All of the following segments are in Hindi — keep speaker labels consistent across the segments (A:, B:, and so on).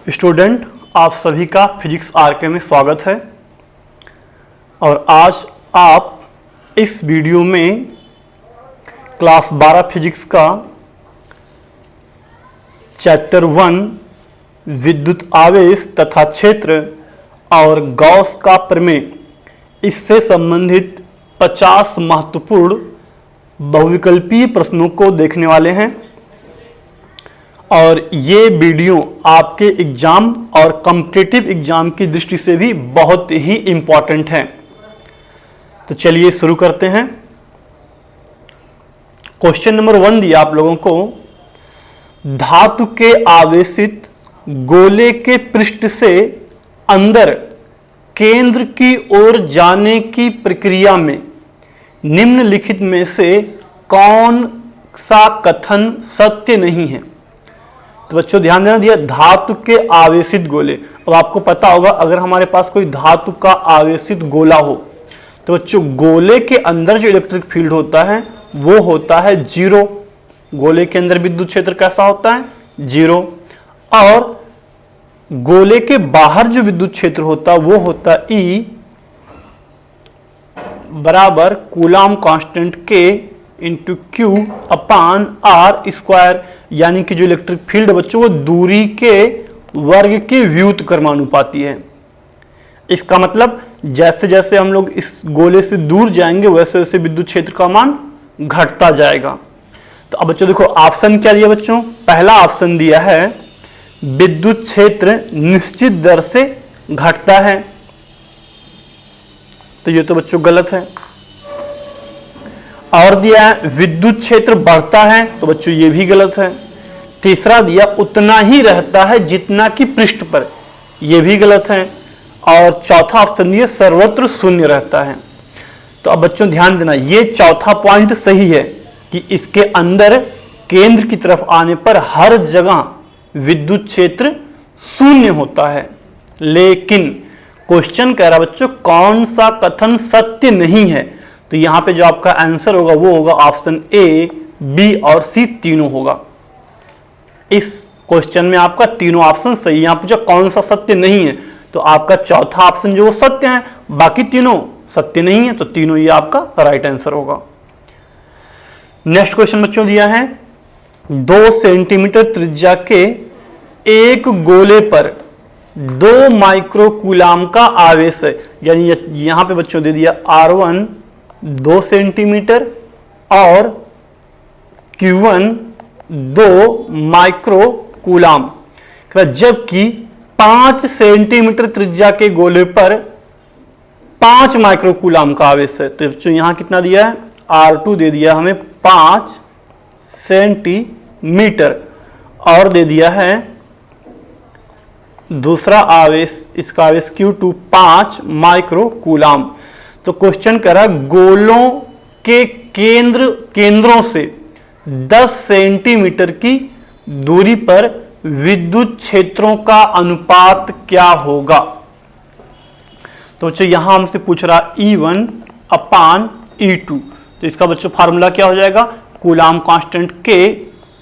A: स्टूडेंट, आप सभी का फिजिक्स आरके में स्वागत है। और आज आप इस वीडियो में क्लास 12 फिजिक्स का चैप्टर 1 विद्युत आवेश तथा क्षेत्र और गॉस का प्रमेय, इससे संबंधित 50 महत्वपूर्ण बहुविकल्पीय प्रश्नों को देखने वाले हैं। और ये वीडियो आपके एग्जाम और कॉम्पिटिटिव एग्जाम की दृष्टि से भी बहुत ही इंपॉर्टेंट है। तो चलिए शुरू करते हैं। क्वेश्चन नंबर 1 दिया आप लोगों को, धातु के आवेशित गोले के पृष्ठ से अंदर केंद्र की ओर जाने की प्रक्रिया में निम्नलिखित में से कौन सा कथन सत्य नहीं है। तो बच्चों ध्यान देना दिया, धातु के आवेशित गोले। अब आपको पता होगा, अगर हमारे पास कोई धातु का आवेशित गोला हो तो बच्चों गोले के अंदर जो इलेक्ट्रिक फील्ड होता है वो होता है 0। गोले के अंदर विद्युत क्षेत्र कैसा होता है? 0। और गोले के बाहर जो विद्युत क्षेत्र होता है वो होता है E बराबर coulomb constant K into Q अपान R स्क्वायर। यानी कि जो इलेक्ट्रिक फील्ड बच्चों वो दूरी के वर्ग के व्युत क्रमानुपाती है। इसका मतलब जैसे जैसे हम लोग इस गोले से दूर जाएंगे वैसे वैसे विद्युत क्षेत्र का मान घटता जाएगा। तो अब बच्चों देखो ऑप्शन क्या दिया बच्चों। पहला ऑप्शन दिया है विद्युत क्षेत्र निश्चित दर से घटता है, तो ये तो बच्चों गलत है। और दिया है विद्युत क्षेत्र बढ़ता है, तो बच्चों ये भी गलत है। तीसरा दिया उतना ही रहता है जितना कि पृष्ठ पर, ये भी गलत है। और चौथा ऑप्शन दिया सर्वत्र शून्य रहता है। तो अब बच्चों ध्यान देना, ये चौथा पॉइंट सही है कि इसके अंदर केंद्र की तरफ आने पर हर जगह विद्युत क्षेत्र शून्य होता है। लेकिन क्वेश्चन कह रहा बच्चों कौन सा कथन सत्य नहीं है। तो यहां पे जो आपका आंसर होगा वो होगा ऑप्शन ए, बी और सी तीनों होगा। इस क्वेश्चन में आपका तीनों ऑप्शन सही। यहां पे जो कौन सा सत्य नहीं है तो आपका चौथा ऑप्शन जो वो सत्य है, बाकी तीनों सत्य नहीं है, तो तीनों ये आपका राइट आंसर होगा। नेक्स्ट क्वेश्चन बच्चों दिया है 2 सेंटीमीटर त्रिज्या के एक गोले पर 2 माइक्रोकूलाम का आवेश है। यानी यहां पे बच्चों दे दिया R1 2 सेंटीमीटर और Q1 2 माइक्रोकूलाम, जबकि 5 सेंटीमीटर त्रिज्या के गोले पर 5 माइक्रोकूलाम का आवेश है। तो बच्चों यहां कितना दिया है? R2 दे दिया हमें 5 सेंटीमीटर और दे दिया है दूसरा आवेश, इसका आवेश Q2 5 माइक्रोकूलाम। तो क्वेश्चन करा गोलों के केंद्रों से 10 सेंटीमीटर की दूरी पर विद्युत क्षेत्रों का अनुपात क्या होगा। तो बच्चों यहां हमसे पूछ रहा E1 अपान E2। तो इसका बच्चों फार्मूला क्या हो जाएगा? Coulomb constant K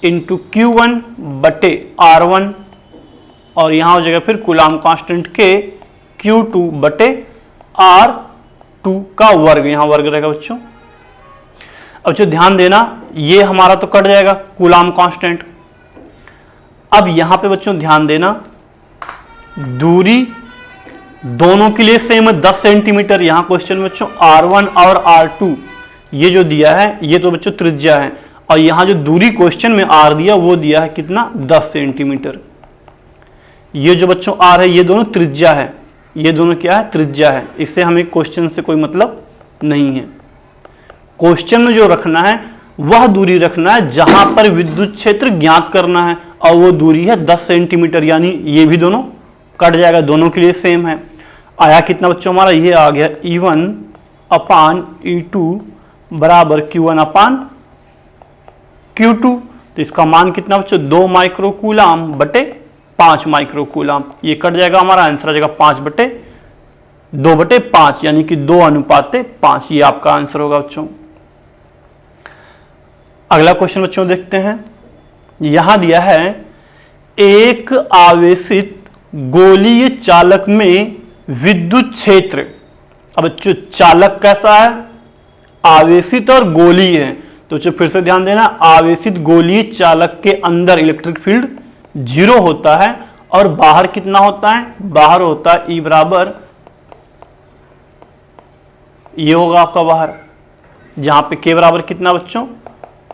A: into Q1 बटे R1 और यहां हो जाएगा फिर कूलाम कांस्टेंट K Q2 बटे R2 का वर्ग, यहां वर्ग रहेगा बच्चों। अब जो ध्यान देना, ये हमारा तो कट जाएगा कूलाम कांस्टेंट। अब यहां पे बच्चों ध्यान देना, दूरी दोनों के लिए सेम है 10 सेंटीमीटर। यहां क्वेश्चन बच्चों R1 और R2 ये जो दिया है ये तो बच्चों त्रिज्या है, और यहां जो दूरी क्वेश्चन में R दिया वो दिया है कितना? 10 सेंटीमीटर। ये जो बच्चों R है ये दोनों त्रिज्या है, ये दोनों क्या है? त्रिज्या है। इससे हमें क्वेश्चन से कोई मतलब नहीं है। क्वेश्चन में जो रखना है वह दूरी रखना है जहां पर विद्युत क्षेत्र ज्ञात करना है, और वो दूरी है 10 सेंटीमीटर। यानी ये भी दोनों कट जाएगा, दोनों के लिए सेम है। आया कितना बच्चों हमारा? ये आ गया E1 अपान E2 बराबर Q1 अपान Q2। तो इसका मान कितना बच्चों? 2 माइक्रोकूलाम बटे 5 माइक्रोकूलाम। ये कट जाएगा, हमारा आंसर आ जाएगा 5 बटे 2 बटे 5, यानी कि 2 अनुपात 5। ये आपका आंसर होगा बच्चों। अगला क्वेश्चन बच्चों देखते हैं। यहां दिया है एक आवेशित गोलीय चालक में विद्युत क्षेत्र। अब बच्चों चालक कैसा है, आवेशित और गोलीय है। तो बच्चों फिर से ध्यान देना, आवेशित गोलीय चालक के अंदर इलेक्ट्रिक फील्ड 0 होता है और बाहर कितना होता है, बाहर होता है E बराबर, ये होगा आपका बाहर, जहां पे K बराबर कितना बच्चों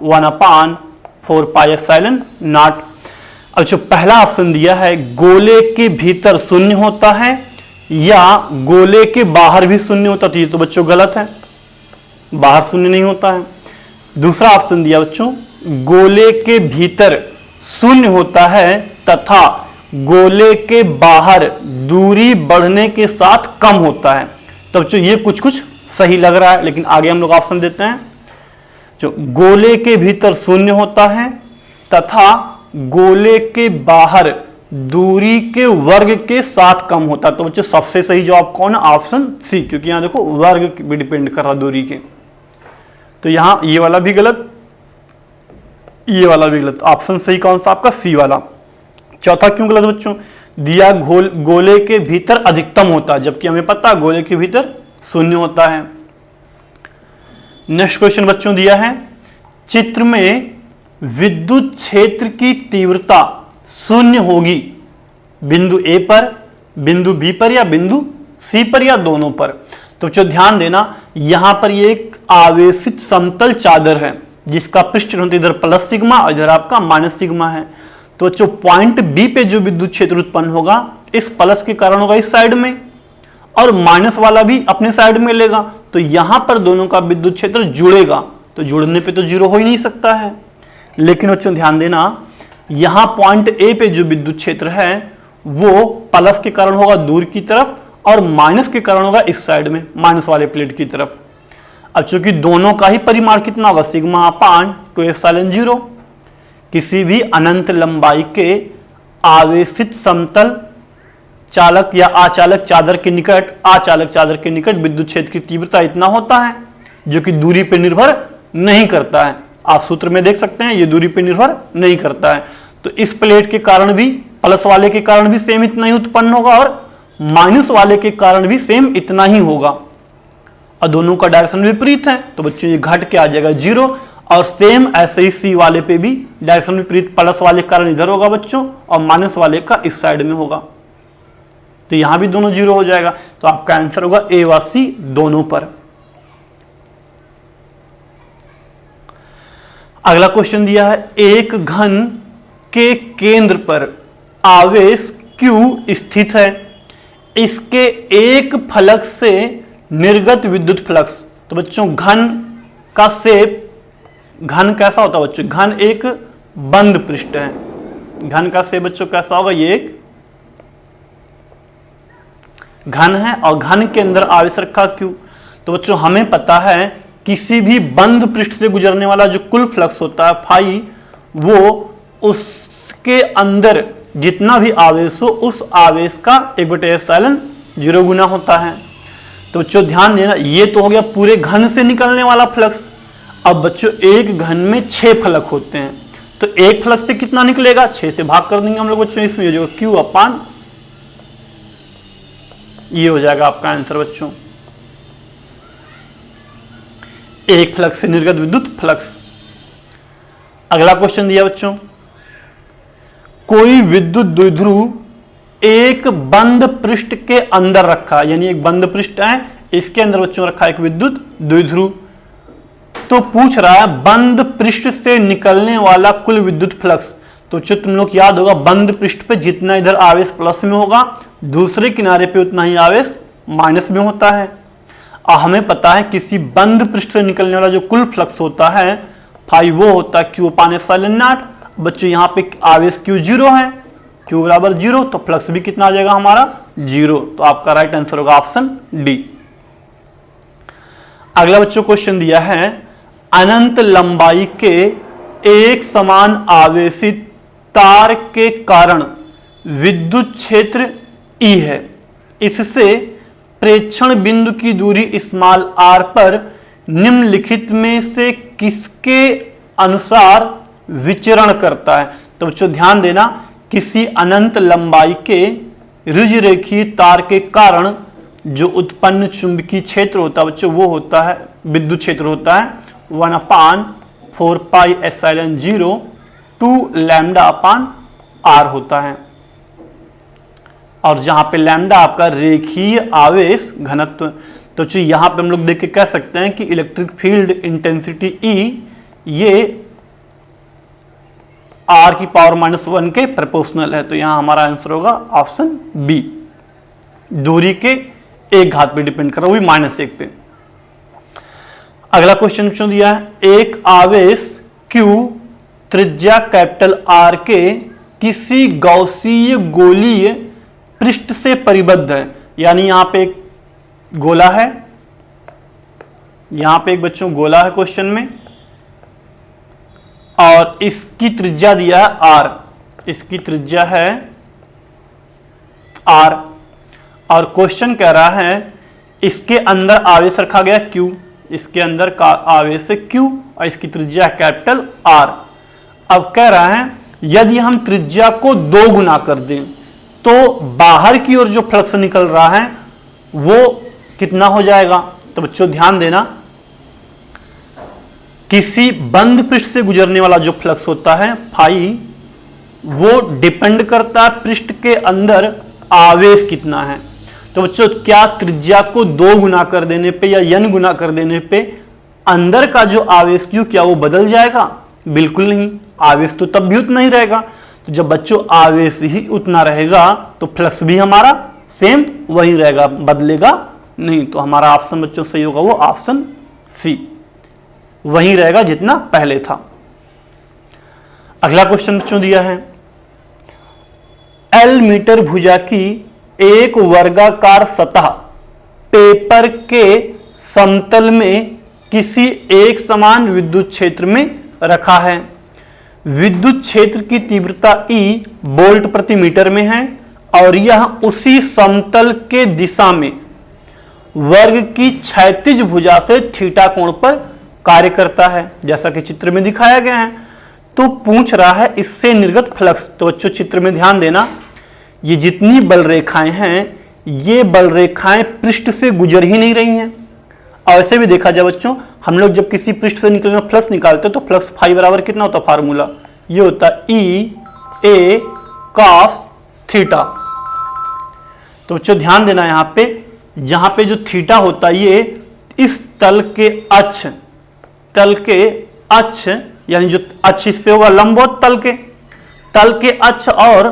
A: 1/4 पाई एप्सिलॉन नॉट। अब जो पहला ऑप्शन दिया है गोले के भीतर शून्य होता है या गोले के बाहर भी शून्य होता है, तो ये तो बच्चों गलत है, बाहर शून्य नहीं होता है। दूसरा ऑप्शन दिया बच्चों गोले के भीतर शून्य होता है तथा गोले के बाहर दूरी बढ़ने के साथ कम होता है। तो बच्चों ये कुछ कुछ सही लग रहा है, लेकिन आगे हम लोग ऑप्शन देते हैं जो गोले के भीतर शून्य होता है तथा गोले के बाहर दूरी के वर्ग के साथ कम होता है। तो बच्चों सबसे सही जवाब कौन है, ऑप्शन सी, क्योंकि यहां देखो वर्ग भी डिपेंड कर रहा दूरी के। तो यहां ये वाला भी गलत, ये वाला भी गलत, ऑप्शन सही कौन सा आपका सी वाला। चौथा क्यों गलत बच्चों, दिया गोले के भीतर अधिकतम होता है, जबकि हमें पता है गोले के भीतर शून्य होता है। नेक्स्ट क्वेश्चन बच्चों दिया है चित्र में विद्युत क्षेत्र की तीव्रता शून्य होगी बिंदु ए पर, बिंदु बी पर या बिंदु सी पर या दोनों पर। तो बच्चों ध्यान देना, यहां पर ये एक आवेशित समतल चादर है जिसका पृष्ठ इधर प्लस सिग्मा और इधर आपका माइनस सिग्मा है। तो बच्चों पॉइंट बी पे जो विद्युत क्षेत्र उत्पन्न होगा इस प्लस के कारण होगा इस साइड में, और माइनस वाला भी अपने साइड में लेगा। तो यहां पर दोनों का विद्युत क्षेत्र जुड़ेगा, तो जुड़ने पे तो 0 हो ही नहीं सकता है। लेकिन बच्चों ध्यान देना, यहां पॉइंट ए पे जो विद्युत क्षेत्र है वो प्लस के कारण होगा दूर की तरफ और माइनस के कारण होगा इस साइड में, माइनस वाले प्लेट की तरफ। अब चूंकि दोनों का ही परिमाण कितना होगा, सिग्मा अपान 2 एप्सिलॉन 0। किसी भी अनंत लंबाई के आवेशित समतल चालक या आचालक चादर के निकट, आचालक चादर के निकट विद्युत क्षेत्र की तीव्रता इतना होता है, जो कि दूरी पर निर्भर नहीं करता है। आप सूत्र में देख सकते हैं ये दूरी पर निर्भर नहीं करता है। तो इस प्लेट के कारण भी, प्लस वाले के कारण भी सेम इतना ही उत्पन्न होगा और माइनस वाले के कारण भी सेम इतना ही होगा, और दोनों का डायरेक्शन विपरीत है। तो बच्चों ये घट के आ जाएगा 0, और सेम ऐसे ही सी वाले पे भी डायरेक्शन विपरीत, प्लस वाले के कारण इधर होगा बच्चों और माइनस वाले का इस साइड में होगा। तो यहां भी दोनों 0 हो जाएगा। तो आपका आंसर होगा ए व सी दोनों पर। अगला क्वेश्चन दिया है एक घन के केंद्र पर आवेश Q स्थित है, इसके एक फलक से निर्गत विद्युत फ्लक्स। तो बच्चों घन का शेप, घन कैसा होता है बच्चों, घन एक बंद पृष्ठ है। घन का शेप बच्चों कैसा होगा, ये एक घन है और घन के अंदर आवेश रखा Q। तो बच्चों हमें पता है किसी भी बंद पृष्ठ से गुजरने वाला जो कुल फ्लक्स होता है फाई, वो उसके अंदर जितना भी आवेश हो उस आवेश का 1/एप्सिलॉन 0 गुना होता है। तो बच्चों ध्यान देना, ये तो हो गया पूरे घन से निकलने वाला फ्लक्स। अब बच्चों एक घन में 6 फलक होते हैं, तो एक फलक से कितना निकलेगा, 6 से भाग कर देंगे हम लोग बच्चों, इसमें जो Q अपान ये हो जाएगा आपका आंसर बच्चों, एक फ्लक्स से निर्गत विद्युत फ्लक्स। अगला क्वेश्चन दिया बच्चों, कोई विद्युत द्विध्रुव एक बंद पृष्ठ के अंदर रखा, यानी एक बंद पृष्ठ है, इसके अंदर बच्चों रखा एक विद्युत द्विध्रुव। तो पूछ रहा है बंद पृष्ठ से निकलने वाला कुल विद्युत फ्लक्स। तो बच्चों तुम लोग याद होगा बंद पृष्ठ पे जितना इधर आवेश प्लस में होगा, दूसरे किनारे पे उतना ही आवेश माइनस में होता है। और हमें पता है किसी बंद पृष्ठ से निकलने वाला जो कुल फ्लक्स होता है फाई, वो होता है Q अपान एप्सिलॉन नॉट। बच्चों यहाँ पे आवेश Q 0 है, Q बराबर 0, तो फ्लक्स भी कितना आ जाएगा हमारा 0। तो आपका राइट आंसर होगा ऑप्शन डी। अगला बच्चों क्वेश्चन दिया है अनंत लंबाई के एक समान आवेशित तार के कारण विद्युत क्षेत्र E है, इससे प्रेक्षण बिंदु की दूरी स्मॉल r पर निम्नलिखित में से किसके अनुसार विचरण करता है। तो बच्चों ध्यान देना, किसी अनंत लंबाई के ऋजुरेखीय तार के कारण जो उत्पन्न चुंबकीय क्षेत्र होता है बच्चों वो होता है, विद्युत क्षेत्र होता है 1/4πε0 2 λ/r होता है। और जहां पे लैम्डा आपका रेखीय आवेश घनत्व, तो यहां पे हम लोग देख के कह सकते हैं कि इलेक्ट्रिक फील्ड इंटेंसिटी E ये r⁻⁻1 के प्रोपोर्शनल है। तो यहां हमारा आंसर होगा ऑप्शन बी, दूरी के एक घात पे डिपेंड कर रहा है, वो भी -1 पे। अगला क्वेश्चन क्यों दिया है, एक आवेश Q त्रिज्या कैपिटल R के किसी गौसीय गोलीय पृष्ठ से परिबद्ध है। यानी यहां पे एक गोला है, यहां पे एक बच्चों गोला है क्वेश्चन में, और इसकी त्रिज्या दिया है R, इसकी त्रिज्या है R, और क्वेश्चन कह रहा है इसके अंदर आवेश रखा गया Q, इसके अंदर का आवेश है Q और इसकी त्रिज्या कैपिटल R। अब कह रहा है यदि हम त्रिज्या को 2 गुना कर दें तो बाहर की ओर जो फ्लक्स निकल रहा है वो कितना हो जाएगा। तो बच्चों ध्यान देना, किसी बंद पृष्ठ से गुजरने वाला जो फ्लक्स होता है फाई, वो डिपेंड करता है पृष्ठ के अंदर आवेश कितना है। तो बच्चों क्या त्रिज्या को 2 गुना कर देने पे या n गुना कर देने पे अंदर का जो आवेश Q क्या वो बदल जाएगा? बिल्कुल नहीं, आवेश तो तब भी उतना ही रहेगा। तो जब बच्चों आवेश ही उतना रहेगा तो फ्लक्स भी हमारा सेम वही रहेगा, बदलेगा नहीं। तो हमारा ऑप्शन बच्चों सही होगा वो ऑप्शन सी, वही रहेगा जितना पहले था। अगला क्वेश्चन बच्चों दिया है, L मीटर भुजा की एक वर्गाकार सतह पेपर के समतल में किसी एक समान विद्युत क्षेत्र में रखा है। विद्युत क्षेत्र की तीव्रता E वोल्ट प्रति मीटर में है और यह उसी समतल के दिशा में वर्ग की क्षैतिज भुजा से थीटा कोण पर कार्य करता है, जैसा कि चित्र में दिखाया गया है। तो पूछ रहा है इससे निर्गत फ्लक्स। तो बच्चों चित्र में ध्यान देना, ये जितनी बल रेखाएं हैं ये बल रेखाएं पृष्ठ से गुजर ही नहीं रही हैं। और ऐसे भी देखा जाए बच्चों, हम लोग जब किसी पृष्ठ से निकलने फ्लक्स निकालते हैं तो फ्लक्स फाई बराबर कितना होता है, फार्मूला ये होता है E A cos थीटा। तो बच्चों ध्यान देना, यहां पे जो थीटा होता है ये इस तल के अक्ष यानी जो अक्ष इस पे होगा लंबवत तल के अक्ष और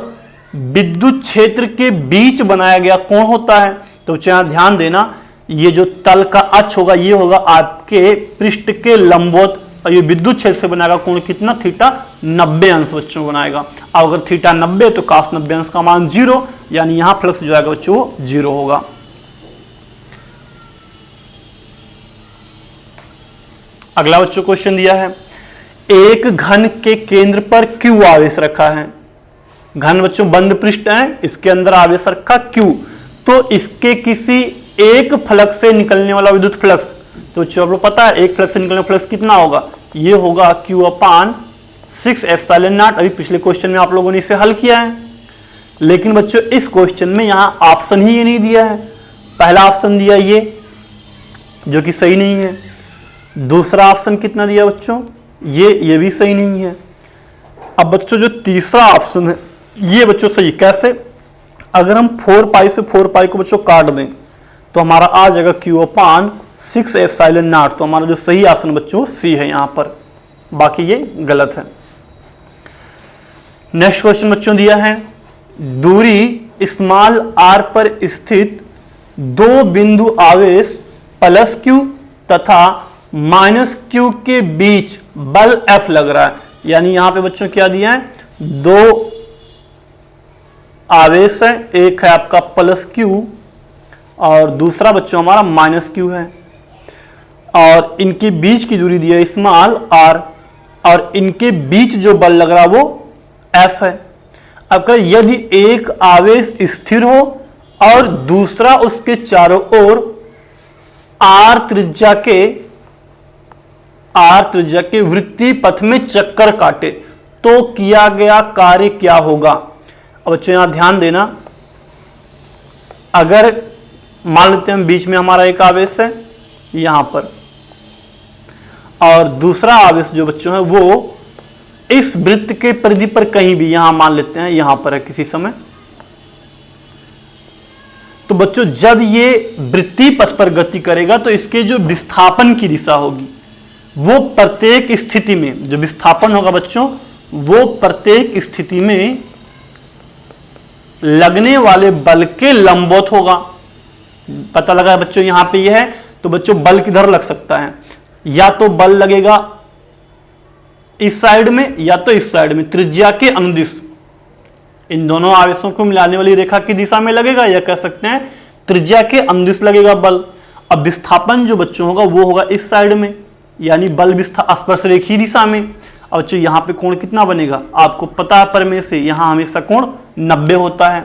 A: विद्युत क्षेत्र के बीच बनाया गया कोण होता है। तो यहां ध्यान देना, ये जो तल का अक्ष होगा ये होगा आपके पृष्ठ के लंबवत, और ये विद्युत क्षेत्र से बनाएगा कोण कितना, थीटा 90 अंश बच्चों बनाएगा। और अगर थीटा 90 तो cos 90 अंश का मान 0, यानी यहां फ्लक्स जो आएगा बच्चों वो 0 होगा। अगला बच्चों क्वेश्चन दिया है, एक घन के केंद्र पर Q आवेश रखा है। घन बच्चों बंद पृष्ठ है, इसके अंदर आवेश रखा Q, तो इसके किसी एक फ्लक्स से निकलने वाला विद्युत फ्लक्स, तो चलो पता है एक फ्लक्स से निकलने वाला फ्लक्स कितना होगा, ये होगा Q/6ε0। अभी पिछले क्वेश्चन में आप लोगों ने इसे हल किया है, लेकिन बच्चों इस क्वेश्चन में यहां ऑप्शन ही ये नहीं दिया है। पहला ऑप्शन दिया ये जो कि सही नहीं है, दूसरा ऑप्शन कितना दिया बच्चों, ये भी सही नहीं है। अब बच्चों जो तीसरा ऑप्शन है ये बच्चों सही कैसे, अगर हम 4π से 4π को बच्चों काट दें तो हमारा आ जाएगा Q/6ε0। तो हमारा जो सही ऑप्शन बच्चों सी है यहां पर, बाकी ये गलत है। नेक्स्ट क्वेश्चन बच्चों दिया है, दूरी स्मॉल r पर स्थित 2 बिंदु आवेश +Q तथा -Q के बीच बल F लग रहा है। यानी यहां पे बच्चों क्या दिया है, 2 आवेश है, एक है आपका +Q और दूसरा बच्चों हमारा -Q है, और इनके बीच की दूरी दी है स्मॉल r, और इनके बीच जो बल लग रहा है वो F है। अब यदि एक आवेश स्थिर हो और दूसरा उसके चारों ओर r त्रिज्या के वृत्तीय पथ में चक्कर काटे तो किया गया कार्य क्या होगा। अब बच्चों यहां ध्यान देना, अगर मान लेते हैं बीच में हमारा एक आवेश है यहां पर, और दूसरा आवेश जो बच्चों है वो इस वृत्त के परिधि पर कहीं भी, यहां मान लेते हैं यहां पर है किसी समय, तो बच्चों जब ये वृत्तीय पथ पर गति करेगा तो इसके जो विस्थापन की दिशा होगी वो प्रत्येक स्थिति में, जो विस्थापन होगा बच्चों वो प्रत्येक स्थिति में लगने वाले बल के लंबवत होगा। पता लगा बच्चों यहां पे ये है, तो बच्चों बल किधर लग सकता है, या तो बल लगेगा इस साइड में या तो इस साइड में, त्रिज्या के अनुदिश इन दोनों आवेशों को मिलाने वाली रेखा की दिशा में लगेगा, या कह सकते हैं त्रिज्या के अनुदिश लगेगा बल। अब विस्थापन जो बच्चों होगा वो होगा इस साइड में, यानी बल स्पर्श रेखीय दिशा में। अब बच्चों यहां पे कोण कितना बनेगा, आपको पता है प्रमेय से, यहां हमेशा कोण 90 होता है।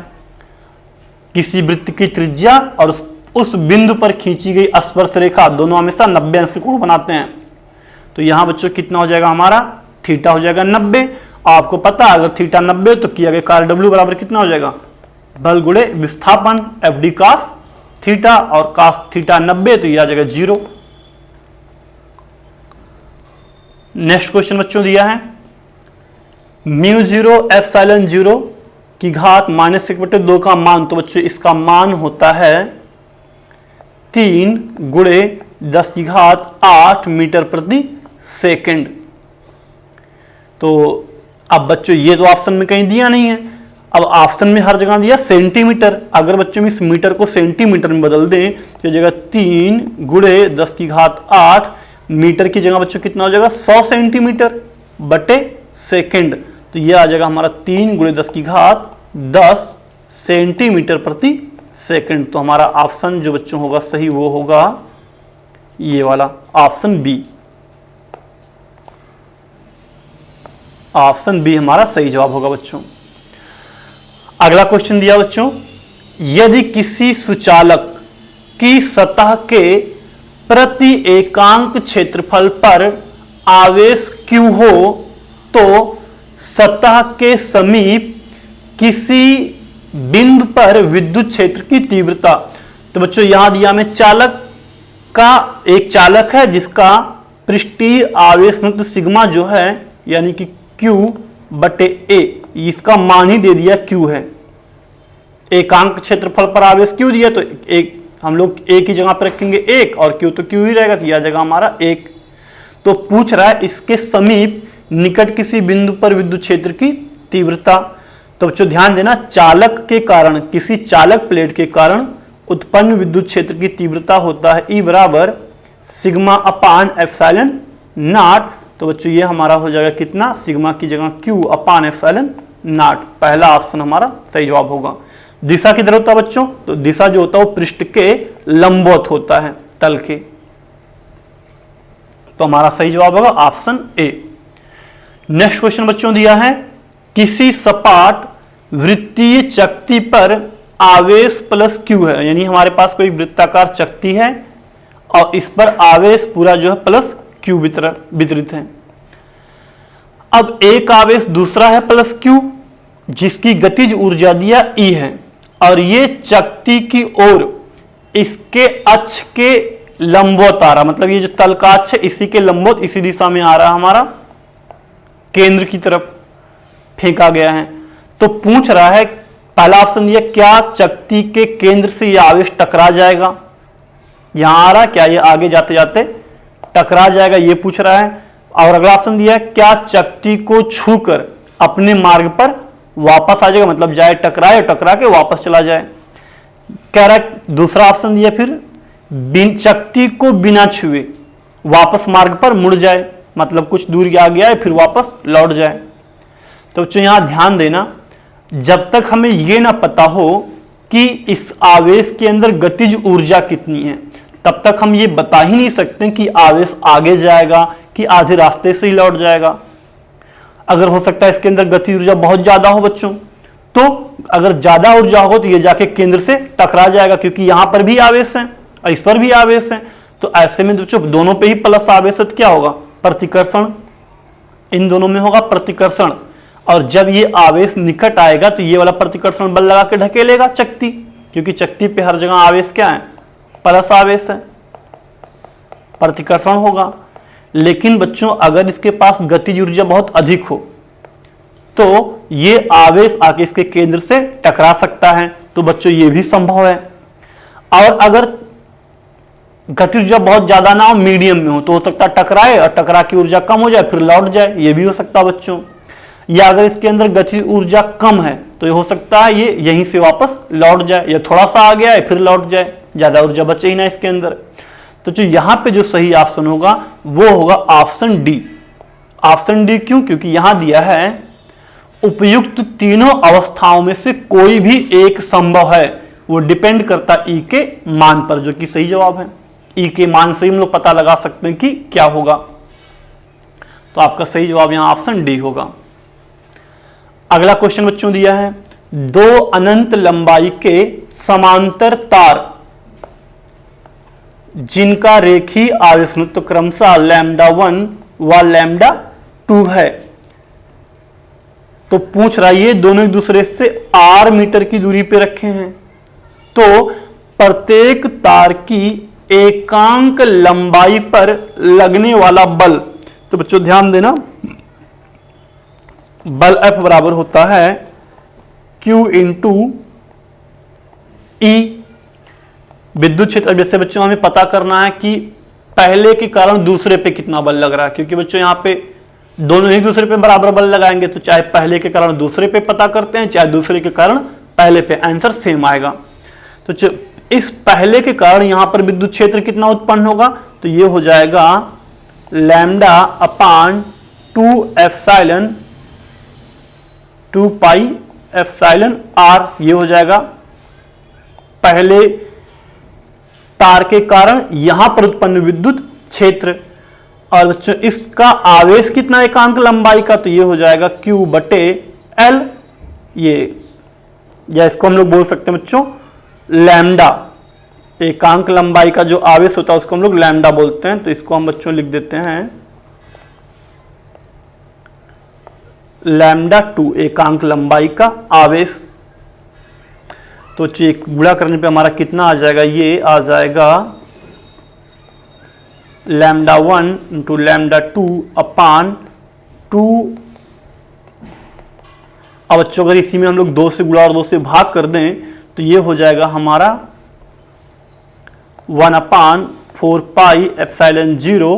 A: किसी वृत्त की त्रिज्या और उस बिंदु पर खींची गई स्पर्श रेखा दोनों हमेशा 90 अंश के कोण बनाते हैं। तो यहां बच्चों कितना हो जाएगा हमारा, थीटा हो जाएगा 90। आपको पता है अगर थीटा 90 तो किया गया कार्य डब्ल्यू बराबर कितना हो जाएगा, बल गुणे विस्थापन एफ डी कास थीटा, और कास थीटा 90 तो यह आ जाएगा 0। नेक्स्ट क्वेश्चन बच्चों दिया है म्यू 0 एप्सिलॉन 0 की घात -1/2 का मान, तो बच्चों इसका मान होता है 3 गुणे 10 की घात 8 मीटर प्रति सेकंड। तो अब बच्चों ये तो ऑप्शन में कहीं दिया नहीं है, अब ऑप्शन में हर जगह दिया सेंटीमीटर। अगर बच्चों में इस मीटर को सेंटीमीटर में बदल दें तो जगह 3 गुणे 10 की घात 8 मीटर की जगह बच्चों कितना हो जाएगा 100 सेंटीमीटर बटे सेकंड। तो ये आ जाएगा हमारा 3 गुणे 10 की घात 10 सेंटीमीटर प्रति सेकंड। तो हमारा ऑप्शन जो बच्चों होगा सही वो होगा ये वाला ऑप्शन बी। ऑप्शन बी हमारा सही जवाब होगा बच्चों। अगला क्वेश्चन दिया बच्चों, यदि किसी सुचालक की सतह के प्रति एकांक क्षेत्रफल पर आवेश Q हो तो सतह के समीप किसी बिंदु पर विद्युत क्षेत्र की तीव्रता। तो बच्चों यहां दिया में चालक का, एक चालक है जिसका पृष्ठीय आवेश घनत्व सिग्मा जो है यानी कि Q बटे A, इसका मान ही दे दिया Q है। एकांक क्षेत्रफल पर आवेश Q दिया तो एक हम लोग A की जगह पर रखेंगे 1 और Q तो Q ही रहेगा, तो यह जगह हमारा 1। तो पूछ रहा है इसके समीप निकट किसी बिंदु पर विद्युत क्षेत्र की तीव्रता। तो बच्चों ध्यान देना, चालक के कारण, किसी चालक प्लेट के कारण उत्पन्न विद्युत क्षेत्र की तीव्रता होता है E बराबर सिग्मा अपान एप्सिलॉन नॉट। तो बच्चों ये हमारा हो जाएगा कितना, सिग्मा की जगह Q अपान एप्सिलॉन नॉट। पहला ऑप्शन हमारा सही जवाब होगा। दिशा किधर होता है बच्चों, तो दिशा जो होता है वो पृष्ठ के लंबवत होता है, तल के। तो हमारा सही जवाब होगा ऑप्शन ए। नेक्स्ट क्वेश्चन बच्चों दिया है, किसी सपाट वृत्तीय चकती पर आवेश प्लस Q है, यानी हमारे पास कोई वृत्ताकार चकती है और इस पर आवेश पूरा जो है प्लस Q वितरित है। अब एक आवेश दूसरा है प्लस Q जिसकी गतिज ऊर्जा दिया E है, और ये चकती की ओर इसके अक्ष के लंबवत आ रहा, मतलब ये जो तल का अक्ष है इसी के लंबवत इसी दिशा में आ रहा, हमारा केंद्र की तरफ फेंका गया है। तो पूछ रहा है, पहला ऑप्शन दिया क्या चकती के केंद्र से यह आवेश टकरा जाएगा, यहां आ रहा, क्या ये आगे जाते जाते टकरा जाएगा, ये पूछ रहा है। और अगला ऑप्शन दिया है क्या चकती को छूकर अपने मार्ग पर वापस आ जाएगा, मतलब जाए टकराए और टकरा के वापस चला जाए। कह रहा है दूसरा ऑप्शन दिया फिर चकती को बिना छुए वापस मार्ग पर मुड़ जाए, मतलब कुछ दूर आ गया है फिर वापस लौट जाए। तो बच्चों यहां ध्यान देना, जब तक हमें यह ना पता हो कि इस आवेश के अंदर गतिज ऊर्जा कितनी है तब तक हम ये बता ही नहीं सकते कि आवेश आगे जाएगा कि आधे रास्ते से ही लौट जाएगा। अगर हो सकता है इसके अंदर गति ऊर्जा बहुत ज्यादा हो बच्चों, तो अगर ज्यादा ऊर्जा हो तो ये जाके केंद्र से टकरा जाएगा, क्योंकि यहां पर भी आवेश है और इस पर भी आवेश है। तो ऐसे में बच्चों दोनों पे ही प्लस आवेश है तो क्या होगा, प्रतिकर्षण, इन दोनों में होगा प्रतिकर्षण। और जब ये आवेश निकट आएगा तो ये वाला प्रतिकर्षण बल लगा के ढकेलेगा चकती, क्योंकि चकती पे हर जगह आवेश क्या है, प्लस आवेश है, प्रतिकर्षण होगा। लेकिन बच्चों अगर इसके पास गतिज ऊर्जा बहुत अधिक हो तो ये आवेश आके इसके केंद्र से टकरा सकता है, तो बच्चों ये भी संभव है। और अगर गतिज ऊर्जा बहुत ज्यादा ना हो, मीडियम में हो, तो हो सकता है टकराए और टकरा की ऊर्जा कम हो जाए फिर लौट जाए, ये भी हो सकता है बच्चों। या अगर इसके अंदर गतिज ऊर्जा कम है तो ये हो सकता है ये यहीं से वापस लौट जाए, या थोड़ा सा आ गया है फिर लौट जाए, ज्यादा ऊर्जा बचे ही ना इसके अंदर। तो जो यहां पे जो सही ऑप्शन होगा वो होगा ऑप्शन डी। ऑप्शन डी क्यों? क्योंकि यहां दिया है उपयुक्त तीनों अवस्थाओं में से कोई भी एक संभव है, वो डिपेंड करता ई के मान पर, जो कि सही जवाब है। ई के मान से हम लोग पता लगा सकते हैं कि क्या होगा, तो आपका सही जवाब यहां ऑप्शन डी होगा। अगला क्वेश्चन बच्चों दिया है, दो अनंत लंबाई के समांतर तार जिनका रेखीय आवेश घनत्व क्रमशः λ1 व λ2 है, तो पूछ रहा है ये दोनों एक दूसरे से r मीटर की दूरी पे रखे हैं, तो प्रत्येक तार की एकांक लंबाई पर लगने वाला बल, तो बच्चों ध्यान देना, बल F बराबर होता है Q इंटू E। विद्युत क्षेत्र, जैसे बच्चों हमें पता करना है कि पहले के कारण दूसरे पे कितना बल लग रहा है, क्योंकि बच्चों यहाँ पे दोनों एक दूसरे पे बराबर बल लगाएंगे, तो चाहे पहले के कारण दूसरे पे पता करते हैं, चाहे दूसरे के कारण पहले पे, आंसर सेम आएगा। तो इस पहले के कारण यहां पर विद्युत क्षेत्र कितना उत्पन्न होगा, तो ये हो जाएगा lambda upon 2 pi epsilon R, ये हो जाएगा पहले तार के कारण यहां पर उत्पन्न विद्युत क्षेत्र। और बच्चों इसका आवेश कितना एकांक लंबाई का, तो ये हो जाएगा Q बटे L, ये या इसको हम लोग बोल सकते हैं बच्चों लैम्डा, एकांक लंबाई का जो आवेश होता है उसको हम लोग लैम्डा बोलते हैं, तो इसको हम बच्चों लिख देते हैं λ2, एकांक लंबाई का आवेश। तो गुणा करने पे हमारा कितना आ जाएगा, ये आ जाएगा λ1 इंटू λ2 अपान 2। अब बच्चों अगर इसी में हम लोग 2 से गुणा और 2 से भाग कर दें तो ये हो जाएगा हमारा 1 अपान 4 पाई एप्सिलॉन 0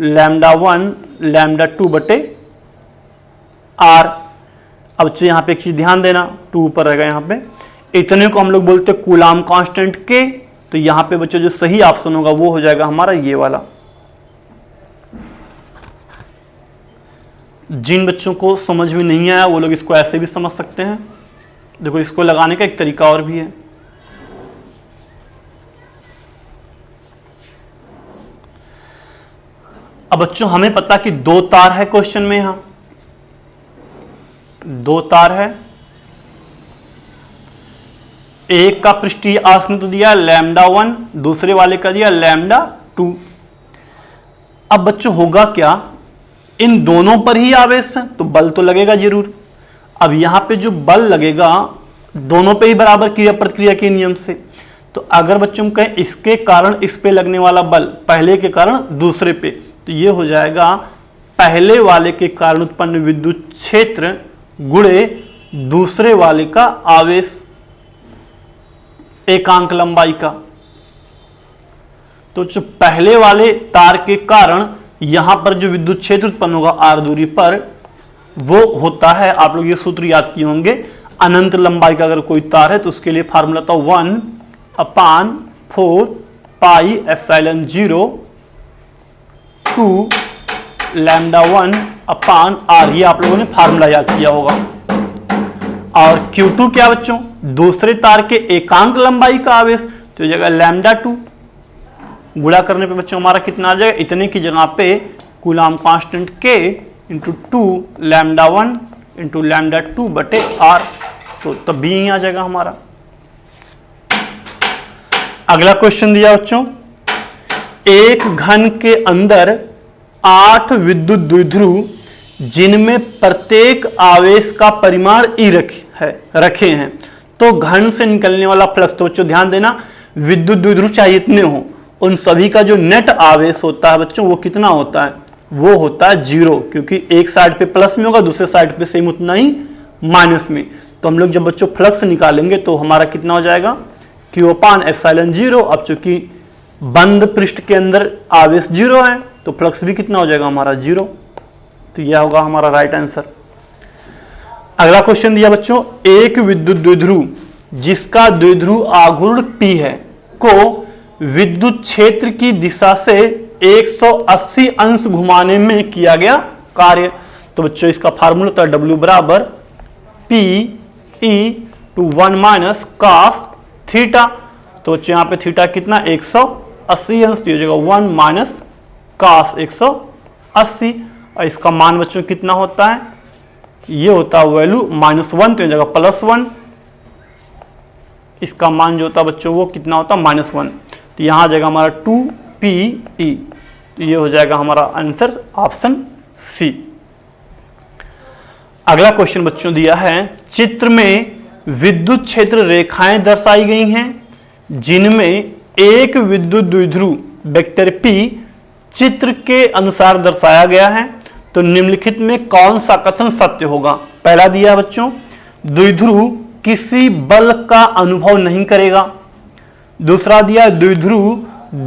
A: λ1 λ2 बटे r। अब बच्चों यहाँ पे एक चीज ध्यान देना, 2 ऊपर रहेगा यहाँ पे, इतने को हम लोग बोलते हैं कूलाम कांस्टेंट के, तो यहाँ पे बच्चों जो सही ऑप्शन होगा वो हो जाएगा हमारा ये वाला। जिन बच्चों को समझ में नहीं आया वो लोग इसको ऐसे भी समझ सकते हैं, देखो इसको लगाने का एक तरीका और भी है। अब बच्चों हमें पता कि 2 तार है क्वेश्चन में, यहां 2 तार है, एक का पृष्ठीय आवेश तो दिया λ1, दूसरे वाले का दिया λ2। अब बच्चों होगा क्या, इन दोनों पर ही आवेश है तो बल तो लगेगा जरूर। अब यहां पे जो बल लगेगा दोनों पे ही बराबर क्रिया प्रतिक्रिया के नियम से, तो अगर बच्चों हम कहें इसके कारण इस पे लगने वाला बल पहले के कारण दूसरे पे, तो ये हो जाएगा पहले वाले के कारण उत्पन्न विद्युत क्षेत्र गुणे दूसरे वाले का आवेश एकांक लंबाई का। तो जो पहले वाले तार के कारण यहां पर जो विद्युत क्षेत्र उत्पन्न होगा r दूरी पर, वो होता है, आप लोग ये सूत्र याद किए होंगे, अनंत लंबाई का अगर कोई तार है तो उसके लिए फार्मूला था 1 अपान 4 पाई एप्सिलॉन 0 2 λ1 अपान r, ये आप लोगों ने फार्मूला याद किया होगा। और Q2 क्या बच्चों, दूसरे तार के एकांक लंबाई का आवेश, तो ये जगह λ2, गुणा करने पे बच्चों हमारा कितना आ जाएगा, इतने की जगह पे Coulomb constant K into 2 λ1 into λ2 बटे r, तो तब भी यही आ जाएगा हमारा। अगला क्वेश्चन दिया बच्चों, एक घन के अंदर 8 विद्युत द्विध्रुव जिनमें प्रत्येक आवेश का परिमाण E रखे हैं, तो घन से निकलने वाला फ्लक्स, तो बच्चों ध्यान देना, विद्युत द्विध्रुव चाहे इतने हो, उन सभी का जो नेट आवेश होता है बच्चों वो कितना होता है, वो होता है 0, क्योंकि एक साइड पे प्लस में होगा, दूसरे साइड पे सेम उतना ही माइनस में। तो हम लोग जब बच्चों फ्लक्स निकालेंगे तो हमारा कितना हो जाएगा, Q/ε0। अब चूंकि बंद पृष्ठ के अंदर आवेश 0 है तो फ्लक्स भी कितना हो जाएगा हमारा 0। तो यह होगा हमारा राइट आंसर। अगला क्वेश्चन दिया बच्चों, एक विद्युत द्विध्रुव जिसका द्विध्रुव आघूर्ण P है को विद्युत क्षेत्र की दिशा से 180 अंश घुमाने में किया गया कार्य। तो बच्चों इसका फार्मूला होता है W बराबर P(E)(1 - cos थीटा। तो बच्चों यहाँ पे थीटा कितना 180 अंश, तो हो जाएगा 1 - cos 180। और इसका मान बच्चों कितना होता है, ये होता है वैल्यू -1, तो हो जाएगा +1। इसका मान जो होता है बच्चों वो कितना होता है -1, तो यहाँ आ जाएगा हमारा 2PE। तो ये हो जाएगा हमारा आंसर ऑप्शन सी। अगला क्वेश्चन बच्चों दिया है, चित्र में विद्युत क्षेत्र रेखाएं दर्शाई गई हैं जिनमें एक विद्युत द्विध्रुव वेक्टर P चित्र के अनुसार दर्शाया गया है, तो निम्नलिखित में कौन सा कथन सत्य होगा। पहला दिया बच्चों, द्विध्रुव किसी बल का अनुभव नहीं करेगा। दूसरा दिया, द्विध्रुव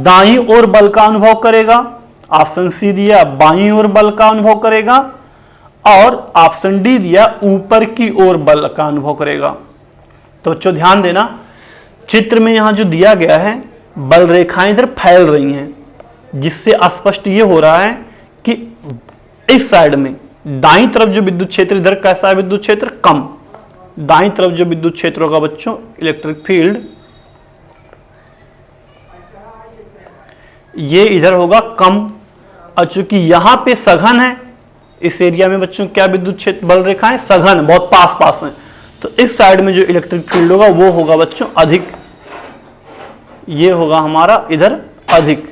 A: दाईं ओर बल का अनुभव करेगा। ऑप्शन सी दिया, बाईं ओर बल का अनुभव करेगा। और ऑप्शन डी दिया, ऊपर की ओर बल का अनुभव करेगा। तो बच्चों ध्यान देना, चित्र में यहां जो दिया गया है बल रेखाएं इधर फैल रही हैं, जिससे स्पष्ट ये हो रहा है कि इस साइड में दाईं तरफ जो विद्युत क्षेत्र, इधर कैसा है विद्युत क्षेत्र, कम। दाईं तरफ जो विद्युत क्षेत्र होगा बच्चों, इलेक्ट्रिक फील्ड, ये इधर होगा कम। और चूंकि यहां पे सघन है, इस एरिया में बच्चों क्या विद्युत क्षेत्र बल रेखाएं सघन, बहुत पास पास हैं, तो इस साइड में जो इलेक्ट्रिक फील्ड होगा वो होगा बच्चों अधिक। ये होगा हमारा इधर अधिक।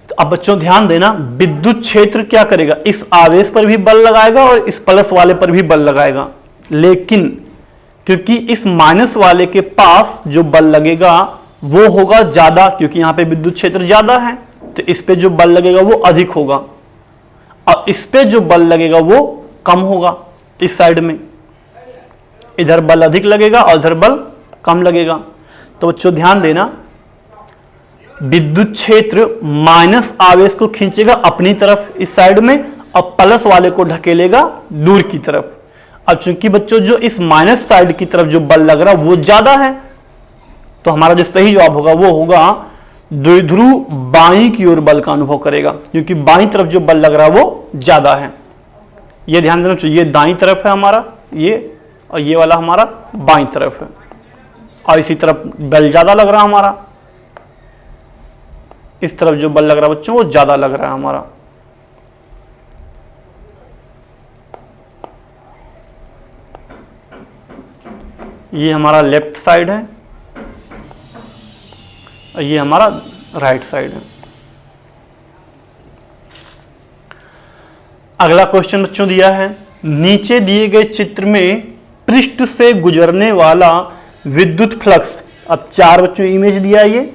A: तो अब बच्चों ध्यान देना, विद्युत क्षेत्र क्या करेगा, इस आवेश पर भी बल लगाएगा और इस प्लस वाले पर भी बल लगाएगा। लेकिन क्योंकि इस माइनस वाले के पास जो बल लगेगा वो होगा ज्यादा, क्योंकि यहां पे विद्युत क्षेत्र ज्यादा है, तो इस पे जो बल लगेगा वो अधिक होगा। और इस पे जो बल लगेगा वो कम होगा। इस साइड में इधर बल अधिक लगेगा और इधर बल कम लगेगा। तो बच्चों ध्यान देना, विद्युत क्षेत्र माइनस आवेश को खींचेगा अपनी तरफ इस साइड में, और प्लस वाले को ढकेलेगा दूर की तरफ। अब चूंकि बच्चों जो इस माइनस साइड की तरफ जो बल लग रहा है वो ज्यादा है, तो हमारा जो सही जवाब होगा वो होगा द्विध्रुव बाईं की ओर बल का अनुभव करेगा, क्योंकि बाईं तरफ जो बल लग रहा है वो ज्यादा है। ये ध्यान देना चाहिए, ये दाईं तरफ है हमारा, ये और ये वाला हमारा बाईं तरफ है, और इसी तरफ बल ज्यादा लग रहा है हमारा। इस तरफ जो बल लग रहा है बच्चों वो ज्यादा लग रहा है हमारा। ये हमारा लेफ्ट साइड है और ये हमारा राइट साइड है। अगला क्वेश्चन बच्चों दिया है, नीचे दिए गए चित्र में पृष्ठ से गुजरने वाला विद्युत फ्लक्स। अब 4 बच्चों इमेज दिया है, ये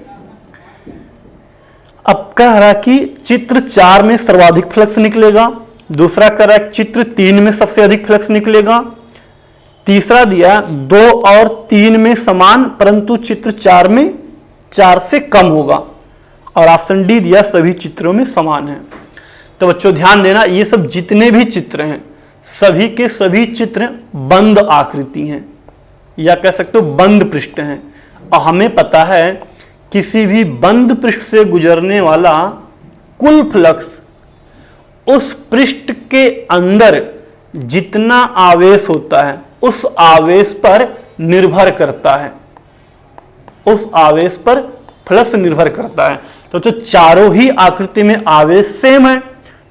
A: अब कह रहा कि चित्र 4 में सर्वाधिक फ्लक्स निकलेगा। दूसरा कह रहा है चित्र 3 में सबसे अधिक फ्लक्स निकलेगा। तीसरा दिया 2 और 3 में समान, परंतु चित्र 4 में 4 से कम होगा। और ऑप्शन डी दिया सभी चित्रों में समान है। तो बच्चों ध्यान देना, ये सब जितने भी चित्र हैं सभी के सभी चित्र बंद आकृति हैं, या कह सकते हो बंद पृष्ठ हैं। और हमें पता है किसी भी बंद पृष्ठ से गुजरने वाला कुल फ्लक्स उस पृष्ठ के अंदर जितना आवेश होता है उस आवेश पर निर्भर करता है, उस आवेश पर फ्लक्स निर्भर करता है। तो चारों ही आकृति में आवेश सेम है,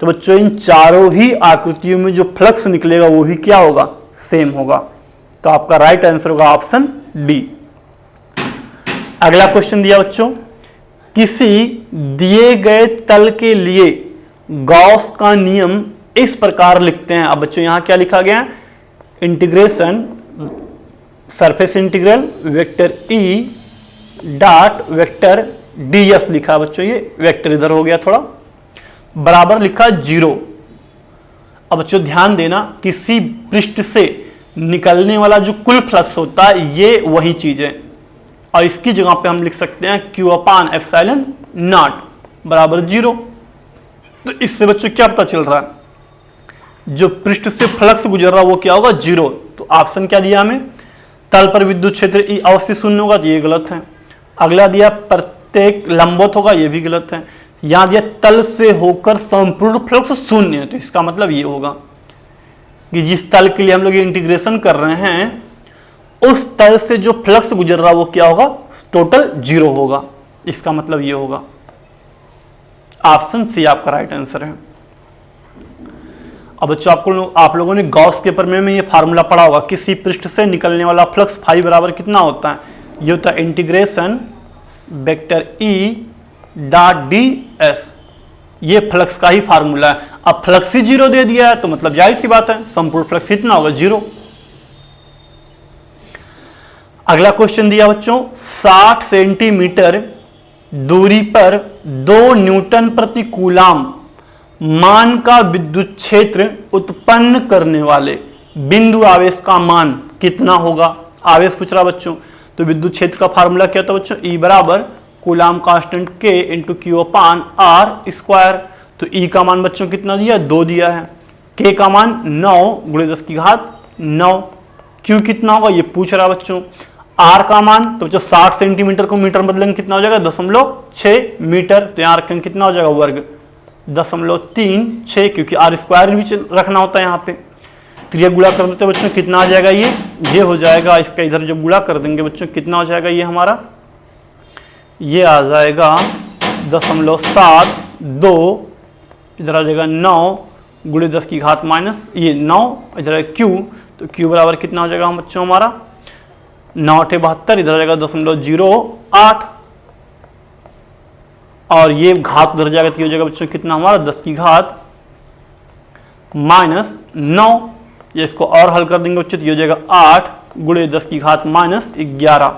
A: तो बच्चों इन चारों ही आकृतियों में जो फ्लक्स निकलेगा वो भी क्या होगा, सेम होगा। तो आपका राइट आंसर होगा ऑप्शन डी। अगला क्वेश्चन दिया बच्चों, किसी दिए गए तल के लिए गॉस का नियम इस प्रकार लिखते हैं। अब बच्चों यहां क्या लिखा गया है, integration surface integral vector E dot vector ds लिखा है बच्चों, ये वेक्टर इधर हो गया थोड़ा, बराबर लिखा 0। अब बच्चों ध्यान देना, किसी पृष्ठ से निकलने वाला जो कुल फ्लक्स होता है ये वही चीज है, और इसकी जगह पे हम लिख सकते हैं Q/ε0 बराबर 0। तो इससे बच्चों क्या पता चल रहा है, जो पृष्ठ से फ्लक्स गुजर रहा है वो क्या होगा, 0। तो ऑप्शन क्या दिया हमें, तल पर विद्युत क्षेत्र ई अवश्य शून्य होगा, तो ये गलत है। अगला दिया प्रत्येक लंबवत होगा, ये भी गलत है। यहां दिया तल से होकर संपूर्ण फ्लक्स शून्य है, तो इसका मतलब ये होगा कि जिस तल के लिए हम लोग ये इंटीग्रेशन कर रहे हैं उस तल से जो फ्लक्स गुजर रहा है वो क्या होगा, टोटल 0 होगा। इसका मतलब ये होगा, ऑप्शन सी आपका राइट आंसर है। अब बच्चों आप लोगों ने गॉस के प्रमेय में ये फार्मूला पढ़ा होगा, किसी पृष्ठ से निकलने वाला फ्लक्स फाई बराबर कितना होता है, ये होता है integration vector E dot D S. ये फ्लक्स का ही फार्मूला है। अब फ्लक्स ही 0 दे दिया है तो मतलब जाहिर सी बात है संपूर्ण फ्लक्स कितना होगा, 0। अगला क्वेश्चन दिया बच्चों, 60 सेंटीमीटर दूरी पर 2 न्यूटन प्रति कूलाम मान का विद्युत क्षेत्र उत्पन्न करने वाले बिंदु आवेश का मान कितना होगा। आवेश पूछ रहा बच्चों, तो विद्युत क्षेत्र का फार्मूला क्या था बच्चों, ई बराबर कूलाम कांस्टेंट के इंटू Q/r स्क्वायर। तो ई का मान बच्चों कितना दिया, 2 दिया है। के का मान 9 × 10⁹ क्यू कितना होगा ये पूछ रहा बच्चों। आर का मान तो बच्चों 60 सेंटीमीटर को मीटर बदलेंगे कितना हो जाएगा, 0.6 मीटर। तो यहाँ रखेंगे कितना हो जाएगा, वर्ग 0.36, क्योंकि आर स्क्वायर भी रखना होता है यहाँ पे। तो ये गुणा कर देते हैं बच्चों, कितना आ जाएगा ये हो जाएगा, इसका इधर जब गुणा कर देंगे बच्चों कितना हो जाएगा ये हमारा, ये आ जाएगा 0.72, इधर आ जाएगा 9 × 10⁻⁻, ये 9, इधर है क्यू, तो क्यू बराबर कितना हो जाएगा बच्चों हमारा 9×8 = 72, इधर आ जाएगा 0.08, और ये घात उधर जाएगा तो हो जाएगा बच्चों कितना हमारा 10⁻⁹। ये इसको और हल कर देंगे बच्चों तो ये हो जाएगा 8 × 10⁻⁻11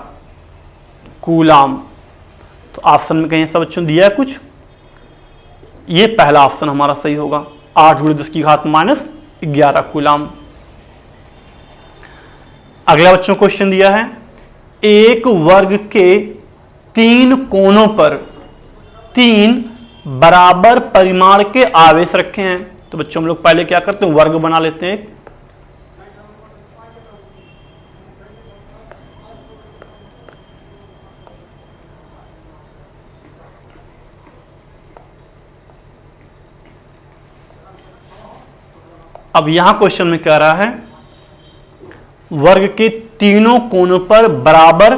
A: कूलाम। तो ऑप्शन में कहीं सब बच्चों दिया है कुछ, ये पहला ऑप्शन हमारा सही होगा, 8 × 10⁻⁻11 कूलाम। अगला बच्चों क्वेश्चन दिया है, एक वर्ग के 3 कोनों पर 3 बराबर परिमाण के आवेश रखे हैं। तो बच्चों हम लोग पहले क्या करते हैं, वर्ग बना लेते हैं। अब यहां क्वेश्चन में कह रहा है वर्ग के तीनों कोनों पर बराबर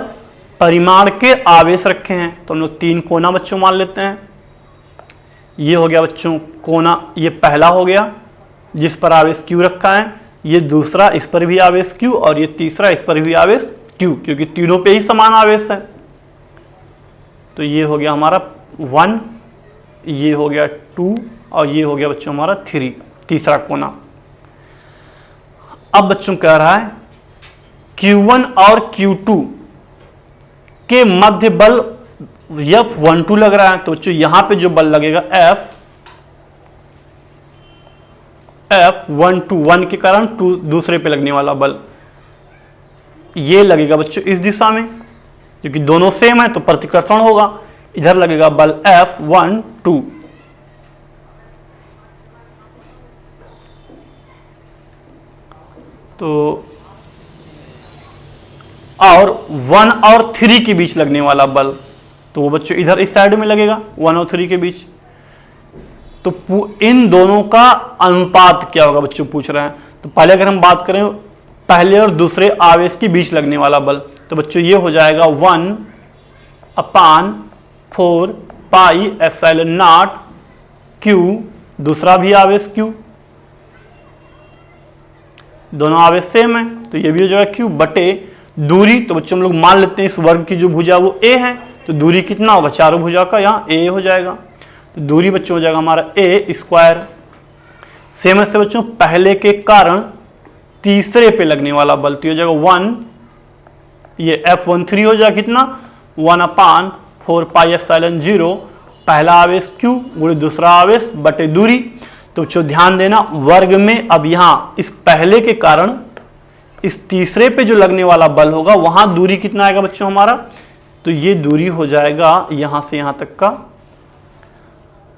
A: परिमाण के आवेश रखे हैं। तो हम लोग 3 कोना बच्चों मान लेते हैं। ये हो गया बच्चों कोना, ये पहला हो गया जिस पर आवेश Q रखा है, ये दूसरा इस पर भी आवेश Q, और ये तीसरा इस पर भी आवेश Q, क्योंकि तीनों पे ही समान आवेश है। तो ये हो गया हमारा 1, ये हो गया 2, और ये हो गया बच्चों हमारा 3, तीसरा कोना। अब बच्चों कह रहा है Q1 और Q2 के मध्य बल F12 लग रहा है। तो बच्चों यहां पे जो बल लगेगा F12 के कारण 2 दूसरे पे लगने वाला बल ये लगेगा बच्चों इस दिशा में, क्योंकि दोनों सेम है तो प्रतिकर्षण होगा। इधर लगेगा बल F12, तो और 1 और 3 के बीच लगने वाला बल, तो वो बच्चों इधर इस साइड में लगेगा 1 और 3 के बीच। तो इन दोनों का अनुपात क्या होगा बच्चों पूछ रहे हैं। तो पहले अगर हम बात करें पहले और दूसरे आवेश के बीच लगने वाला बल, तो बच्चों ये हो जाएगा 1/4 πε0 Q, दूसरा भी आवेश Q, दोनों आवेश सेम है तो ये भी हो जाएगा Q बटे दूरी। तो बच्चों हम लोग मान लेते हैं इस वर्ग की जो भुजा वो A है, तो दूरी कितना होगा, चारों भुजा का यहाँ A हो जाएगा। तो दूरी बच्चों हो जाएगा हमारा A स्क्वायर। सेम ऐसे बच्चों पहले के कारण तीसरे पे लगने वाला बल, तो ये हो जाएगा 1, ये F13 हो जाएगा कितना 1/4πε0, पहला आवेश Q गुणे दूसरा आवेश बटे दूरी। तो बच्चों ध्यान देना वर्ग में, अब यहाँ इस पहले के कारण इस तीसरे पे जो लगने वाला बल होगा वहां दूरी कितना आएगा बच्चों हमारा, तो ये दूरी हो जाएगा यहां से यहां तक का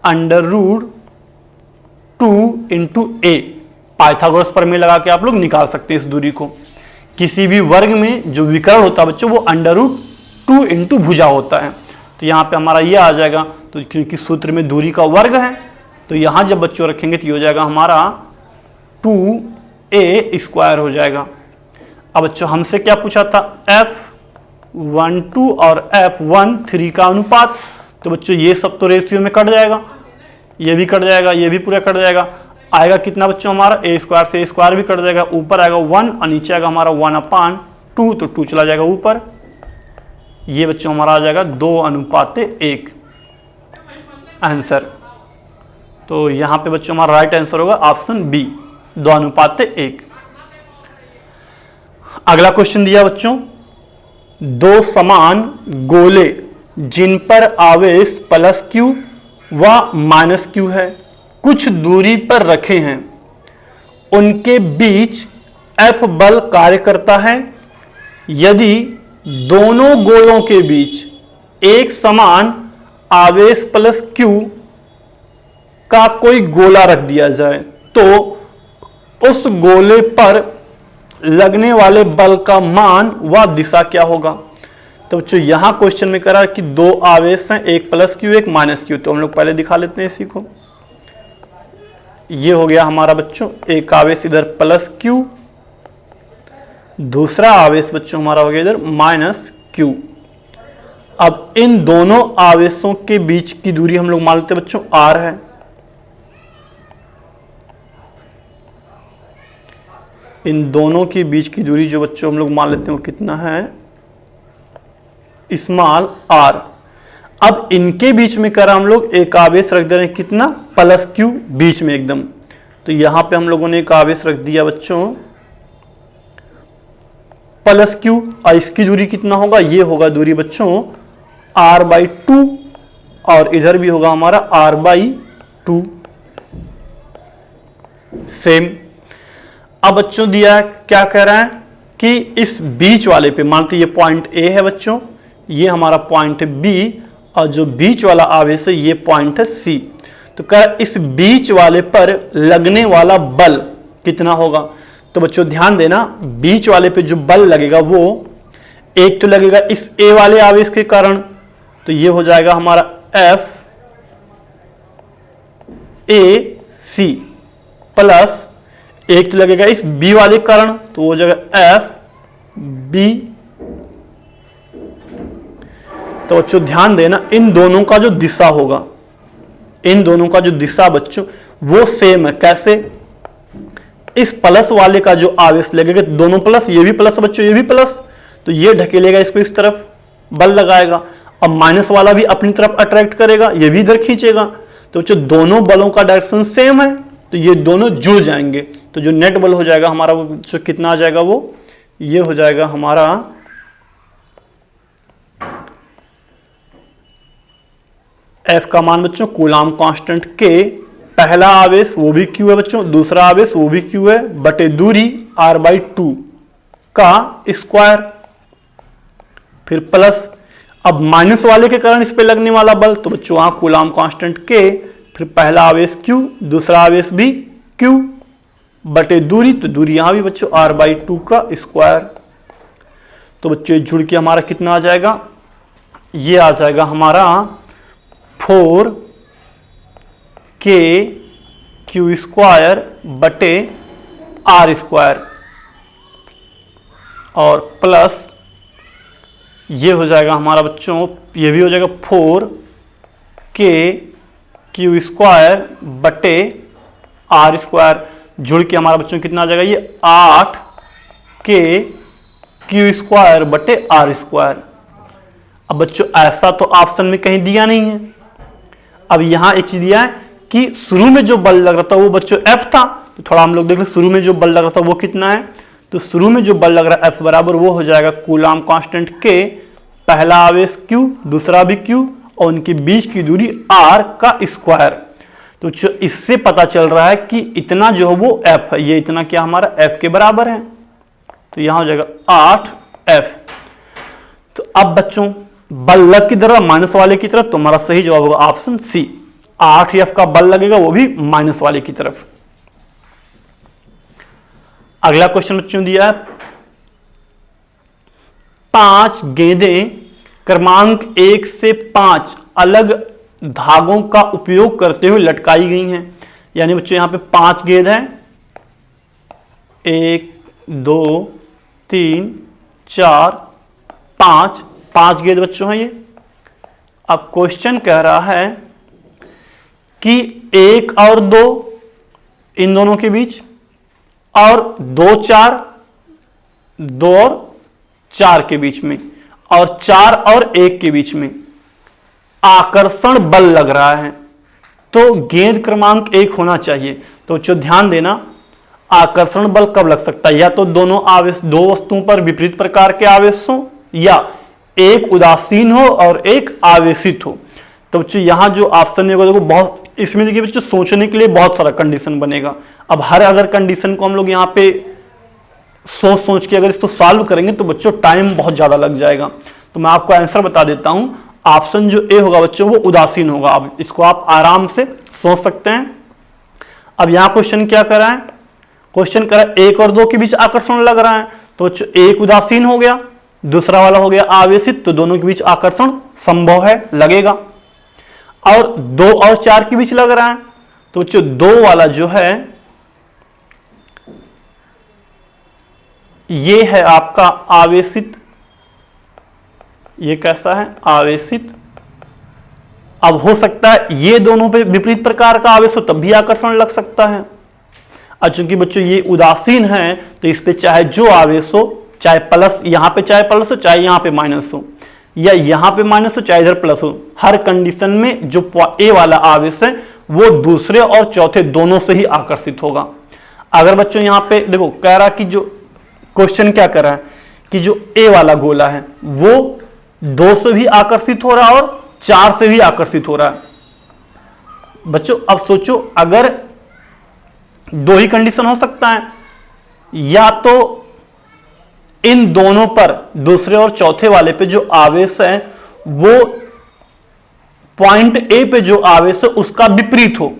A: √2 × a। पाइथागोरस प्रमेय लगा के आप लोग निकाल सकते हैं इस दूरी को। किसी भी वर्ग में जो विकर्ण होता है बच्चों वो √2 × भुजा होता है, तो यहाँ पे हमारा ये आ जाएगा। तो क्योंकि सूत्र में दूरी का वर्ग है तो यहाँ जब बच्चों रखेंगे तो ये हो जाएगा हमारा 2a² हो जाएगा। अब बच्चों हमसे क्या पूछा था, F12 और F13 का अनुपात, तो बच्चों ये सब तो रेशियो में कट जाएगा, ये भी कट जाएगा, ये भी पूरा कट जाएगा। आएगा कितना बच्चों हमारा a² से a² भी कट जाएगा, ऊपर आएगा 1 और नीचे आएगा हमारा 1/2, तो 2 चला जाएगा ऊपर। ये बच्चों हमारा आ जाएगा 2:1 आंसर। तो यहाँ पे बच्चों हमारा राइट आंसर होगा ऑप्शन बी 2:1। अगला क्वेश्चन दिया बच्चों, दो समान गोले जिन पर आवेश +q व -q है कुछ दूरी पर रखे हैं, उनके बीच F बल कार्य करता है यदि दोनों गोलों के बीच एक समान आवेश +q का कोई गोला रख दिया जाए तो उस गोले पर लगने वाले बल का मान व दिशा क्या होगा। तो बच्चों यहां क्वेश्चन में करा कि दो आवेश हैं, एक +q एक -q, तो हम लोग पहले दिखा लेते हैं इसी को। ये हो गया हमारा बच्चों एक आवेश इधर +q, दूसरा आवेश बच्चों हमारा हो गया इधर -q। अब इन दोनों आवेशों के बीच की दूरी हम लोग मान लेते हैं बच्चों r है। इन दोनों के बीच की दूरी जो बच्चों हम लोग मान लेते हैं वो कितना है, स्मॉल r। अब इनके बीच में करा हम लोग एक आवेश रख दे रहे हैं कितना +q बीच में एकदम, तो यहां पे हम लोगों ने एक आवेश रख दिया बच्चों +q और इसकी दूरी कितना होगा, ये होगा दूरी बच्चों r/2 और इधर भी होगा हमारा r/2 सेम। अब बच्चों दिया क्या कह रहा है कि इस बीच वाले पे मानते ये पॉइंट A है बच्चों, ये हमारा पॉइंट B और जो बीच वाला आवेश है ये पॉइंट है C। तो कह इस बीच वाले पर लगने वाला बल कितना होगा। तो बच्चों ध्यान देना बीच वाले पे जो बल लगेगा वो एक तो लगेगा इस A वाले आवेश के कारण, तो ये हो जाएगा हमारा FAC प्लस एक तो लगेगा इस B वाले कारण, तो वो हो जाएगा FB। तो बच्चों ध्यान देना इन दोनों का जो दिशा होगा, इन दोनों का जो दिशा बच्चों वो सेम है। कैसे, इस प्लस वाले का जो आवेश लगेगा दोनों प्लस, ये भी प्लस बच्चों ये भी प्लस, तो ये ढकेलेगा इसको इस तरफ बल लगाएगा, अब माइनस वाला भी अपनी तरफ अट्रैक्ट करेगा, ये भी इधर खींचेगा। तो बच्चों दोनों बलों का डायरेक्शन सेम है तो ये दोनों जुड़ जाएंगे, तो जो नेट बल हो जाएगा हमारा वो जो कितना आ जाएगा वो ये हो जाएगा हमारा F का मान बच्चों कूलाम कांस्टेंट के, पहला आवेश वो भी Q है बच्चों, दूसरा आवेश वो भी Q है बटे दूरी r/2 का स्क्वायर, फिर प्लस अब माइनस वाले के कारण इस पे लगने वाला बल, तो बच्चों वहां कूलाम कांस्टेंट के, फिर पहला आवेश Q दूसरा आवेश भी Q बटे दूरी, तो दूरी यहां भी बच्चों r/2 का स्क्वायर। तो बच्चों जुड़ के हमारा कितना आ जाएगा, ये आ जाएगा हमारा 4kq² बटे r² और प्लस ये हो जाएगा हमारा बच्चों ये भी हो जाएगा 4kq² बटे r², जुड़ के हमारा बच्चों कितना आ जाएगा ये 8kq² बटे r²। अब बच्चों ऐसा तो ऑप्शन में कहीं दिया नहीं है। अब यहां एक चीज दिया है कि शुरू में जो बल लग रहा था वो बच्चों F था, तो थोड़ा हम लोग देख लें शुरू में जो बल लग रहा था वो कितना है, तो शुरू में जो बल लग रहा है F बराबर वो हो जाएगा कूलाम कांस्टेंट K, पहला आवेश Q, दूसरा भी Q, और उनके बीच की दूरी R का स्क्वायर। तो इससे पता चल रहा है कि इतना जो है वो F है, ये इतना क्या हमारा F के बराबर है। तो यहां हो जाएगा 8F। तो अब बच्चों बल लग की तरफ माइनस वाले की तरफ, तो हमारा सही जवाब होगा ऑप्शन सी, 8F का बल लगेगा वो भी माइनस वाले की तरफ। अगला क्वेश्चन बच्चों दिया है 5 गेंदें क्रमांक 1 से 5 अलग धागों का उपयोग करते हुए लटकाई गई हैं। यानी बच्चों यहां पे 5 गेंद हैं, 1 2 3 4 5 गेंद बच्चों हैं ये। अब क्वेश्चन कह रहा है कि 1 और 2 इन दोनों के बीच, और 2 4, 2 और 4 के बीच में, और 4 और 1 के बीच में आकर्षण बल लग रहा है। तो गेंद क्रमांक 1 होना चाहिए। तो बच्चों ध्यान देना, आकर्षण बल कब लग सकता है? या तो दोनों आवेश, दो वस्तुओं पर विपरीत प्रकार के आवेश हो, या एक उदासीन हो और एक आवेशित हो। तो बच्चों यहां जो ऑप्शन है देखो बहुत, इसमें देखिए बच्चों सोचने के लिए बहुत सारा कंडीशन बनेगा। अब हर अगर कंडीशन को हम लोग यहाँ पे सोच के अगर इसको सॉल्व करेंगे तो बच्चों टाइम बहुत ज्यादा लग जाएगा। तो मैं आपको आंसर बता देता हूं, ऑप्शन जो ए होगा बच्चों वो उदासीन होगा। अब इसको आप आराम से सोच सकते हैं। अब यहां क्वेश्चन क्या कर रहा है? क्वेश्चन कर रहा है 1 और 2 के बीच आकर्षण लग रहा है। तो बच्चों एक उदासीन हो गया, दूसरा वाला हो गया आवेशित, तो दोनों के बीच आकर्षण संभव है, लगेगा। और 2 और 4 के बीच लग रहा है, तो बच्चों 2 वाला जो है ये है आपका आवेशित। ये कैसा है? आवेशित। अब हो सकता है ये दोनों पे विपरीत प्रकार का आवेश हो तब भी आकर्षण लग सकता है। और चूंकि बच्चों ये उदासीन है तो इस पे चाहे जो आवेश हो, चाहे प्लस, यहां पे चाहे प्लस हो, चाहे यहां पे माइनस हो, या यहां पे माइनस हो चाहे इधर प्लस हो, हर कंडीशन में जो ए वाला आवेश है वो दूसरे और चौथे दोनों से ही आकर्षित होगा। अगर बच्चों यहां पे देखो कह रहा कि जो क्वेश्चन क्या कर रहा है कि जो ए वाला गोला है वो 2 से भी आकर्षित हो रहा है और 4 से भी आकर्षित हो रहा है। बच्चों अब सोचो, अगर 2 ही कंडीशन हो सकता है, या तो इन दोनों पर दूसरे और चौथे वाले पे जो आवेश है वो पॉइंट ए पे जो आवेश है उसका विपरीत हो।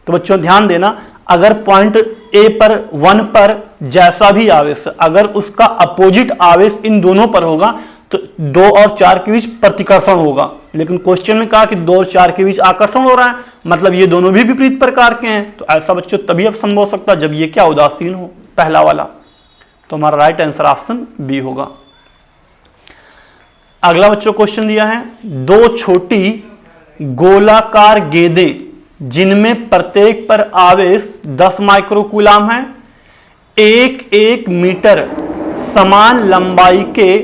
A: तो बच्चों ध्यान देना, अगर पॉइंट ए पर 1 पर जैसा भी आवेश है, अगर उसका अपोजिट आवेश इन दोनों पर होगा तो 2 और 4 के बीच प्रतिकर्षण होगा। लेकिन क्वेश्चन में कहा कि 2 और 4 के बीच आकर्षण हो रहा है, मतलब ये दोनों भी विपरीत प्रकार के हैं। तो ऐसा बच्चों तभी अब संभव हो सकता है जब ये क्या उदासीन हो, पहला वाला। तो हमारा राइट आंसर ऑप्शन बी होगा। अगला बच्चों क्वेश्चन दिया है 2 छोटी गोलाकार गेंदें जिनमें प्रत्येक पर आवेश 10 माइक्रोकूलाम है, 1 मीटर समान लंबाई के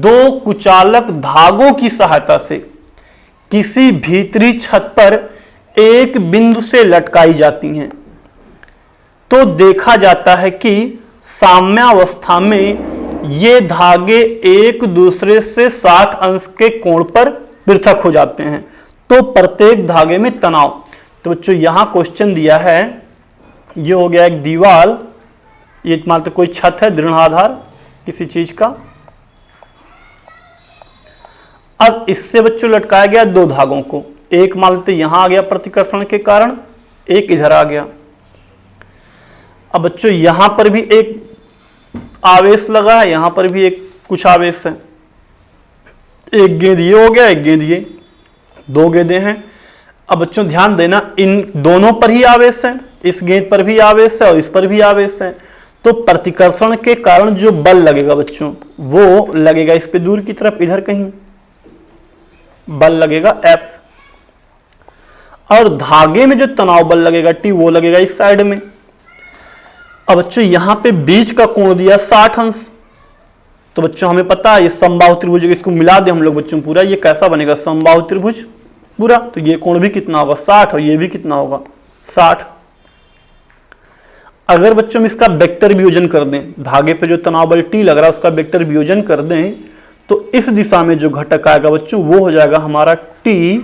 A: 2 कुचालक धागों की सहायता से किसी भीतरी छत पर एक बिंदु से लटकाई जाती हैं। तो देखा जाता है कि साम्यावस्था में ये धागे एक दूसरे से 60 अंश के कोण पर पृथक हो जाते हैं। तो प्रत्येक धागे में तनाव। तो बच्चों यहां क्वेश्चन दिया है, ये हो गया एक दीवार, ये मानते कोई छत है, दृढ़ आधार किसी चीज का। अब इससे बच्चों लटकाया गया 2 धागों को, एक मानते यहां आ गया प्रतिकर्षण के कारण, एक इधर आ गया। अब बच्चों यहां पर भी एक आवेश लगा है, यहां पर भी एक कुछ आवेश है। एक गेंद ये हो गया, एक गेंद ये, 2 गेंदें हैं। अब बच्चों ध्यान देना, इन दोनों पर ही आवेश है, इस गेंद पर भी आवेश है और इस पर भी आवेश है। तो प्रतिकर्षण के कारण जो बल लगेगा बच्चों वो लगेगा इस पे दूर की तरफ, इधर कहीं बल लगेगा F, और धागे में जो तनाव बल लगेगा T वो लगेगा इस साइड में। अब बच्चों यहां पे बीच का कोण दिया 60 अंश। तो बच्चों हमें पता है ये समबाहु त्रिभुज, इसको मिला दे हम लोग बच्चों पूरा, ये कैसा बनेगा समबाहु त्रिभुज पूरा। तो ये कोण भी कितना होगा 60 और ये भी कितना होगा 60। अगर बच्चों हम इसका वेक्टर वियोजन कर दें, धागे पे जो तनाव बल T लग रहा है उसका वेक्टर वियोजन कर दें, तो इस दिशा में जो घटक आएगा बच्चों वो हो जाएगा हमारा T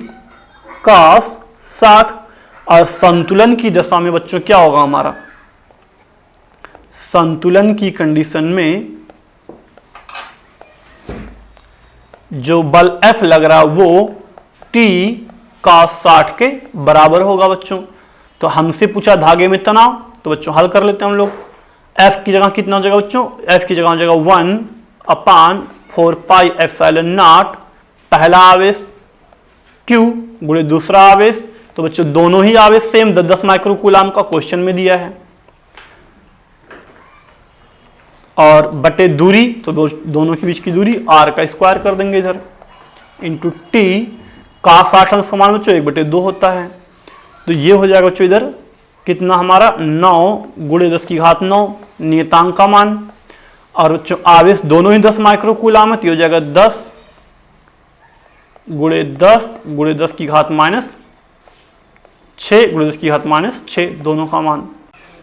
A: cos 60। और संतुलन की दशा में बच्चों क्या होगा हमारा, संतुलन की कंडीशन में जो बल F लग रहा है वो T cos 60 के बराबर होगा बच्चों। तो हमसे पूछा धागे में तनाव, तो बच्चों हल कर लेते हैं हम लोग। F की जगह कितना हो जाएगा बच्चों, F की जगह हो जाएगा 1/4 पाई एप्सिलॉन नॉट पहला आवेश Q गुणे दूसरा आवेश। तो बच्चों दोनों ही आवेश सेम 10-10 माइक्रो कूलाम का क्वेश्चन में दिया है, और बटे दूरी, तो दोनों के बीच की दूरी r का स्क्वायर कर देंगे इधर, इंटू T cos 60 अंश का मान बच्चों 1/2 होता है। तो ये हो जाएगा बच्चों इधर कितना हमारा 9 गुणे 10 की घात 9 नियतांक का मान, और बच्चों आवेश दोनों ही 10 माइक्रो कूलाम है, तो हो जाएगा 10 गुणे 10 की घात -6 गुणे 10 की घात -6 दोनों का मान।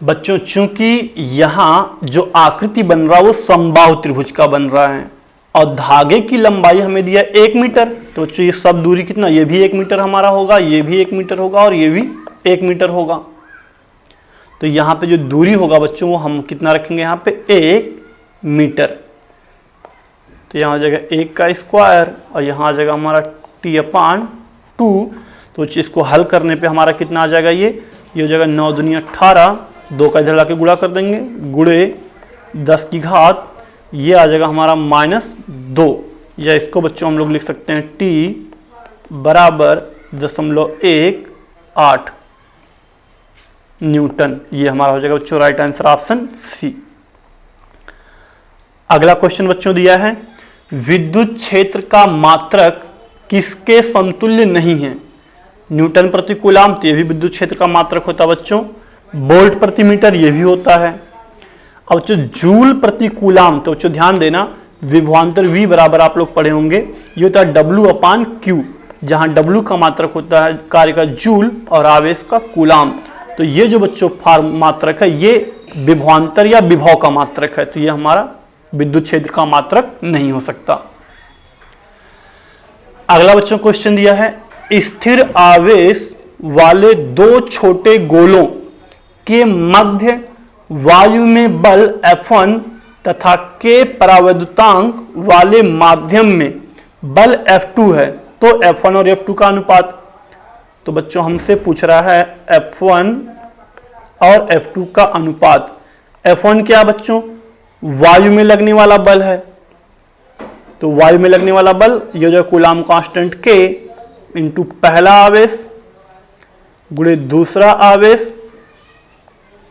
A: बच्चों चूंकि यहां जो आकृति बन रहा है वो समबाहु त्रिभुज का बन रहा है, और धागे की लंबाई हमें दिया 1 मीटर, तो बच्चों ये सब दूरी कितना, ये भी 1 मीटर हमारा होगा, ये भी 1 मीटर होगा, और ये भी 1 मीटर होगा। तो यहाँ पे जो दूरी होगा बच्चों वो हम कितना रखेंगे, यहाँ पे 1 मीटर। तो यहाँ आ जाएगा 1 का स्क्वायर, और यहाँ आ जाएगा हमारा T/2। तो इसको हल करने पे हमारा कितना आ जाएगा, ये हो जाएगा 9 दूनी 18, 2 का इधर लाके गुणा कर देंगे, गुणे 10 की घात, ये आ जाएगा हमारा -2, या इसको बच्चों हम लोग लिख सकते हैं T बराबर 0.18 न्यूटन। ये हमारा हो जाएगा बच्चों राइट आंसर ऑप्शन सी। अगला क्वेश्चन बच्चों दिया है, विद्युत क्षेत्र का मात्रक किसके समतुल्य नहीं है। न्यूटन प्रति कूलाम, तो ये भी विद्युत क्षेत्र का मात्रक होता है बच्चों। वोल्ट प्रति मीटर ये भी होता है। अब बच्चों जूल प्रति कूलाम, तो बच्चों ध्यान देना विभवांतर V बराबर आप लोग पढ़े होंगे, ये होता है W/Q, जहां W का मात्रक होता है कार्य का जूल और आवेश का कूलाम। तो ये जो बच्चों मात्रक है ये विभवांतर या विभव का मात्रक है, तो ये हमारा विद्युत क्षेत्र का मात्रक नहीं हो सकता। अगला बच्चों क्वेश्चन दिया है, स्थिर आवेश वाले 2 छोटे गोलों के मध्य वायु में बल F1 तथा K परावैद्युतांक वाले माध्यम में बल F2 है, तो F1 और F2 का अनुपात। तो बच्चों हमसे पूछ रहा है F1 और F2 का अनुपात। F1 क्या बच्चों, वायु में लगने वाला बल है, तो वायु में लगने वाला बल ये जो कूलाम कांस्टेंट K इंटू पहला आवेश गुणे दूसरा आवेश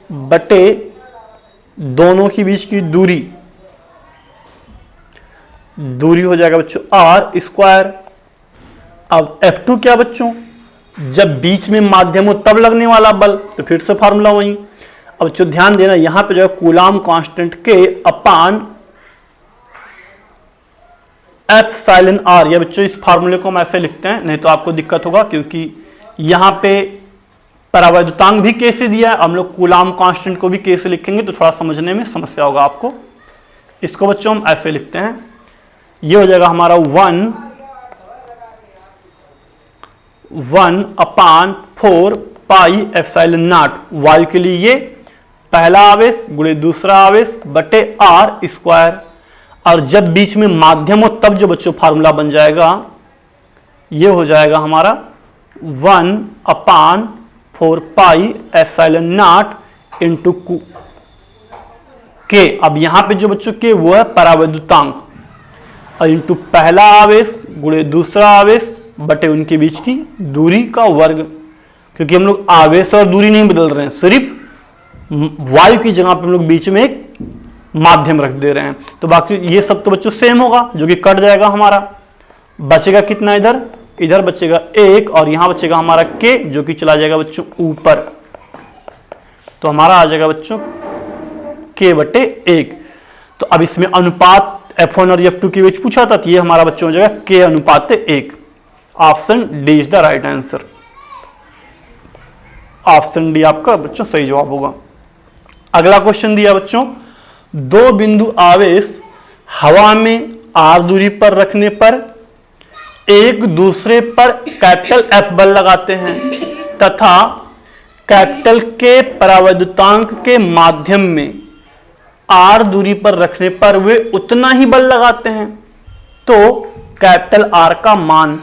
A: बटे दोनों के बीच की दूरी हो जाएगा बच्चों R स्क्वायर। अब F2 क्या बच्चों, जब बीच में माध्यम हो तब लगने वाला बल, तो फिर से फार्मूला वही। अब बच्चों ध्यान देना यहां पे जो है कूलाम कांस्टेंट K अपान एप्सिलॉन R, या बच्चों इस फार्मूले को हम ऐसे लिखते हैं, नहीं तो आपको दिक्कत होगा, क्योंकि यहां पे परावैद्युतांक भी K से दिया है, हम लोग कूलाम कांस्टेंट को भी K से लिखेंगे तो थोड़ा समझने में समस्या होगा आपको। इसको बच्चों हम ऐसे लिखते हैं, ये हो जाएगा हमारा 1/4 पाई एप्सिलॉन नॉट, वायु के लिए ये पहला आवेश गुणे दूसरा आवेश बटे R स्क्वायर, और जब बीच में माध्यम हो तब जो बच्चों फार्मूला बन जाएगा ये हो जाएगा हमारा 1/4 pi epsilon not into K। अब यहां पे जो बच्चों K वो है परावैद्युतांक, और इंटू पहला आवेश गुणे दूसरा आवेश बटे उनके बीच की दूरी का वर्ग, क्योंकि हम लोग आवेश और दूरी नहीं बदल रहे हैं, सिर्फ वायु की जगह पे हम लोग बीच में एक माध्यम रख दे रहे हैं। तो बाकी ये सब तो बच्चों सेम होगा, जो कि कट जाएगा हमारा, बचेगा कितना इधर बचेगा 1, और यहां बचेगा हमारा K जो कि चला जाएगा बच्चों ऊपर, तो हमारा आ जाएगा बच्चों K/1। तो अब इसमें अनुपात F1 और F2 के बीच पूछा था, तो ये हमारा बच्चों हो जाएगा K/1। Option D is the right answer. Option D आपका बच्चों सही जवाब होगा। अगला क्वेश्चन दिया बच्चों, दो बिंदु आवेश हवा में r दूरी पर रखने पर एक दूसरे पर कैपिटल F बल लगाते हैं तथा कैपिटल K परावैद्युतांक के माध्यम में r दूरी पर रखने पर वे उतना ही बल लगाते हैं, तो कैपिटल R का मान।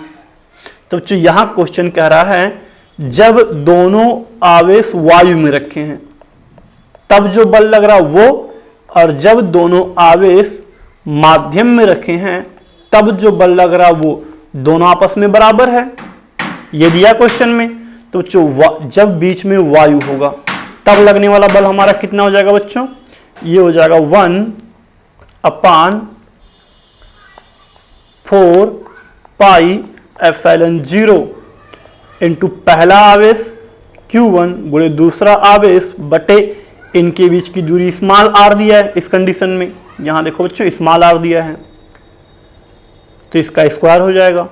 A: तो बच्चों यहां क्वेश्चन कह रहा है जब दोनों आवेश वायु में रखे हैं तब जो बल लग रहा वो, और जब दोनों आवेश माध्यम में रखे हैं तब जो बल लग रहा वो दोनों आपस में बराबर है, ये दिया क्वेश्चन में। तो बच्चों जब बीच में वायु होगा तब लगने वाला बल हमारा कितना हो जाएगा बच्चों, ये हो जाएगा 1/4 पाई एप्सिलॉन 0 इंटू पहला आवेश Q1 गुणे दूसरा आवेश बटे इनके बीच की दूरी स्मॉल r दिया है इस कंडीशन में। यहां देखो बच्चों स्मॉल r दिया है तो इसका स्क्वायर हो जाएगा,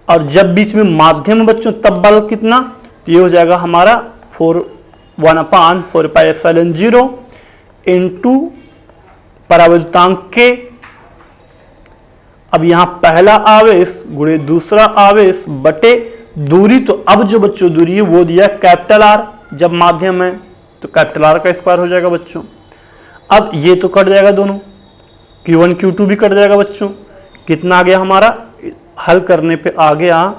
A: और जब बीच में माध्यम बच्चों तब बल कितना, तो ये हो जाएगा हमारा 1/4 पाई एप्सिलॉन 0 इंटू परावैद्युतांक K। अब यहां पहला आवेश गुणे दूसरा आवेश बटे दूरी, तो अब जो बच्चों दूरी है वो दिया कैपिटल R, जब माध्यम है तो कैपिटल R का स्क्वायर हो जाएगा बच्चों। अब ये तो कट जाएगा दोनों, Q1 Q2 भी कट जाएगा बच्चों। कितना आ गया हमारा, हल करने पे आ गया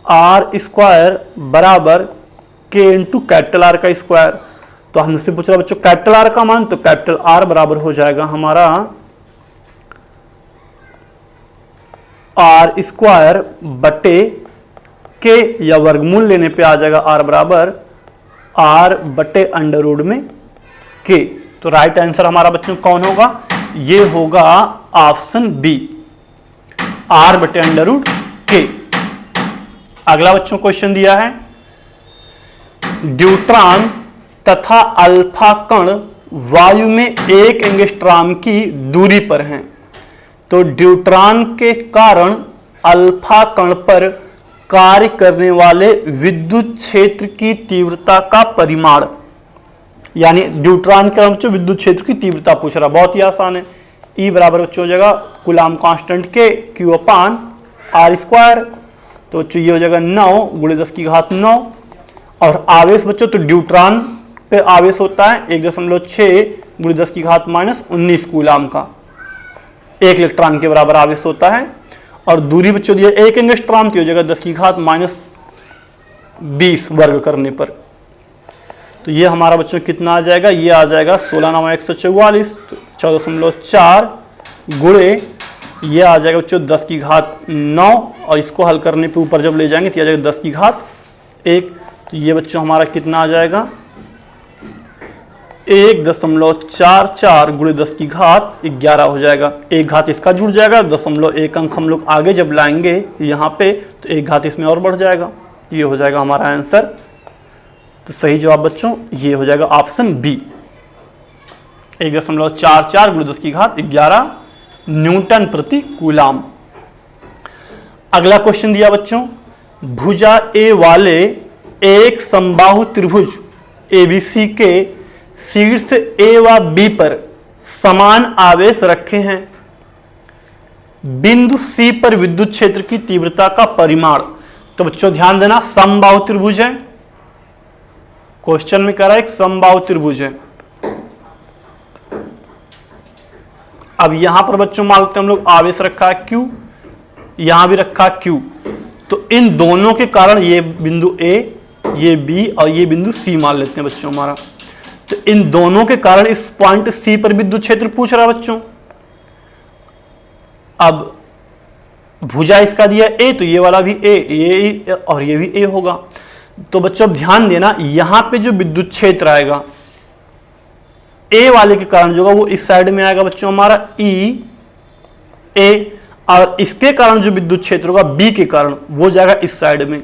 A: R स्क्वायर बराबर K इंटू कैपिटल R का स्क्वायर। तो हमसे पूछ रहा बच्चों कैपिटल R का मान, तो कैपिटल R बराबर हो जाएगा हमारा R स्क्वायर बटे K, या वर्गमूल लेने पे आ जाएगा R बराबर R बटे अंडर रूट में K। तो राइट आंसर हमारा बच्चों कौन होगा, ये होगा ऑप्शन बी, R बटे अंडर रूट K। अगला बच्चों क्वेश्चन दिया है, ड्यूट्रॉन तथा अल्फा कण वायु में 1 एंगस्ट्रॉम की दूरी पर हैं, तो ड्यूट्रॉन के कारण अल्फा कण पर कार्य करने वाले विद्युत क्षेत्र की तीव्रता का परिमाण, यानी ड्यूट्रॉन के बच्चों विद्युत क्षेत्र की तीव्रता पूछ रहा, बहुत ही आसान है। E बराबर बच्चों हो जाएगा कूलाम कांस्टेंट के Q/R स्क्वायर, तो बच्चों ये हो जाएगा 9 गुणे 10⁹ और आवेश बच्चों तो ड्यूट्रॉन पे आवेश होता है 1.6 गुणे 10⁻19 कूलाम का, 1 इलेक्ट्रॉन के बराबर आवेश होता है, और दूरी बच्चों दिया 1 एंगस्ट्रॉम की हो जाएगा 10⁻20 वर्ग करने पर। तो ये हमारा बच्चों कितना आ जाएगा, ये आ जाएगा 16×9=144, तो 14.4 गुणे ये आ जाएगा बच्चों 10⁹9, और इसको हल करने पे ऊपर जब ले जाएंगे तो आ जाएगा 10⁻1। तो ये बच्चों हमारा कितना आ जाएगा 1.44 गुणे 10⁻11 हो जाएगा। एक घात इसका जुड़ जाएगा, 0.1 अंक हम लोग आगे जब लाएंगे यहाँ पे तो एक घात इसमें और बढ़ जाएगा, ये हो जाएगा हमारा आंसर। तो सही जवाब बच्चों ये हो जाएगा ऑप्शन बी, 1.44 गुणे 10⁻11 न्यूटन प्रति कूलाम। अगला क्वेश्चन दिया बच्चों, भुजा ए वाले एक समबाहु त्रिभुज ABC के शीर्ष A व B पर समान आवेश रखे हैं, बिंदु C पर विद्युत क्षेत्र की तीव्रता का परिमाण। तो बच्चों ध्यान देना, समबाहु त्रिभुज है, क्वेश्चन में कह रहा है एक समबाहु त्रिभुज है। अब यहां पर बच्चों मान लेते हैं हम लोग आवेश रखा है Q, यहां भी रखा Q, तो इन दोनों के कारण ये बिंदु A, ये B और ये बिंदु C मान लेते हैं बच्चों हमारा। तो इन दोनों के कारण इस पॉइंट C पर विद्युत क्षेत्र पूछ रहा है बच्चों। अब भुजा इसका दिया A, तो ये वाला भी A, ये और ये भी A होगा। तो बच्चों अब ध्यान देना, यहां पे जो विद्युत क्षेत्र आएगा A वाले के कारण जो होगा वो इस साइड में आएगा बच्चों हमारा EA, और इसके कारण जो विद्युत क्षेत्र होगा B के कारण वो जाएगा इस साइड में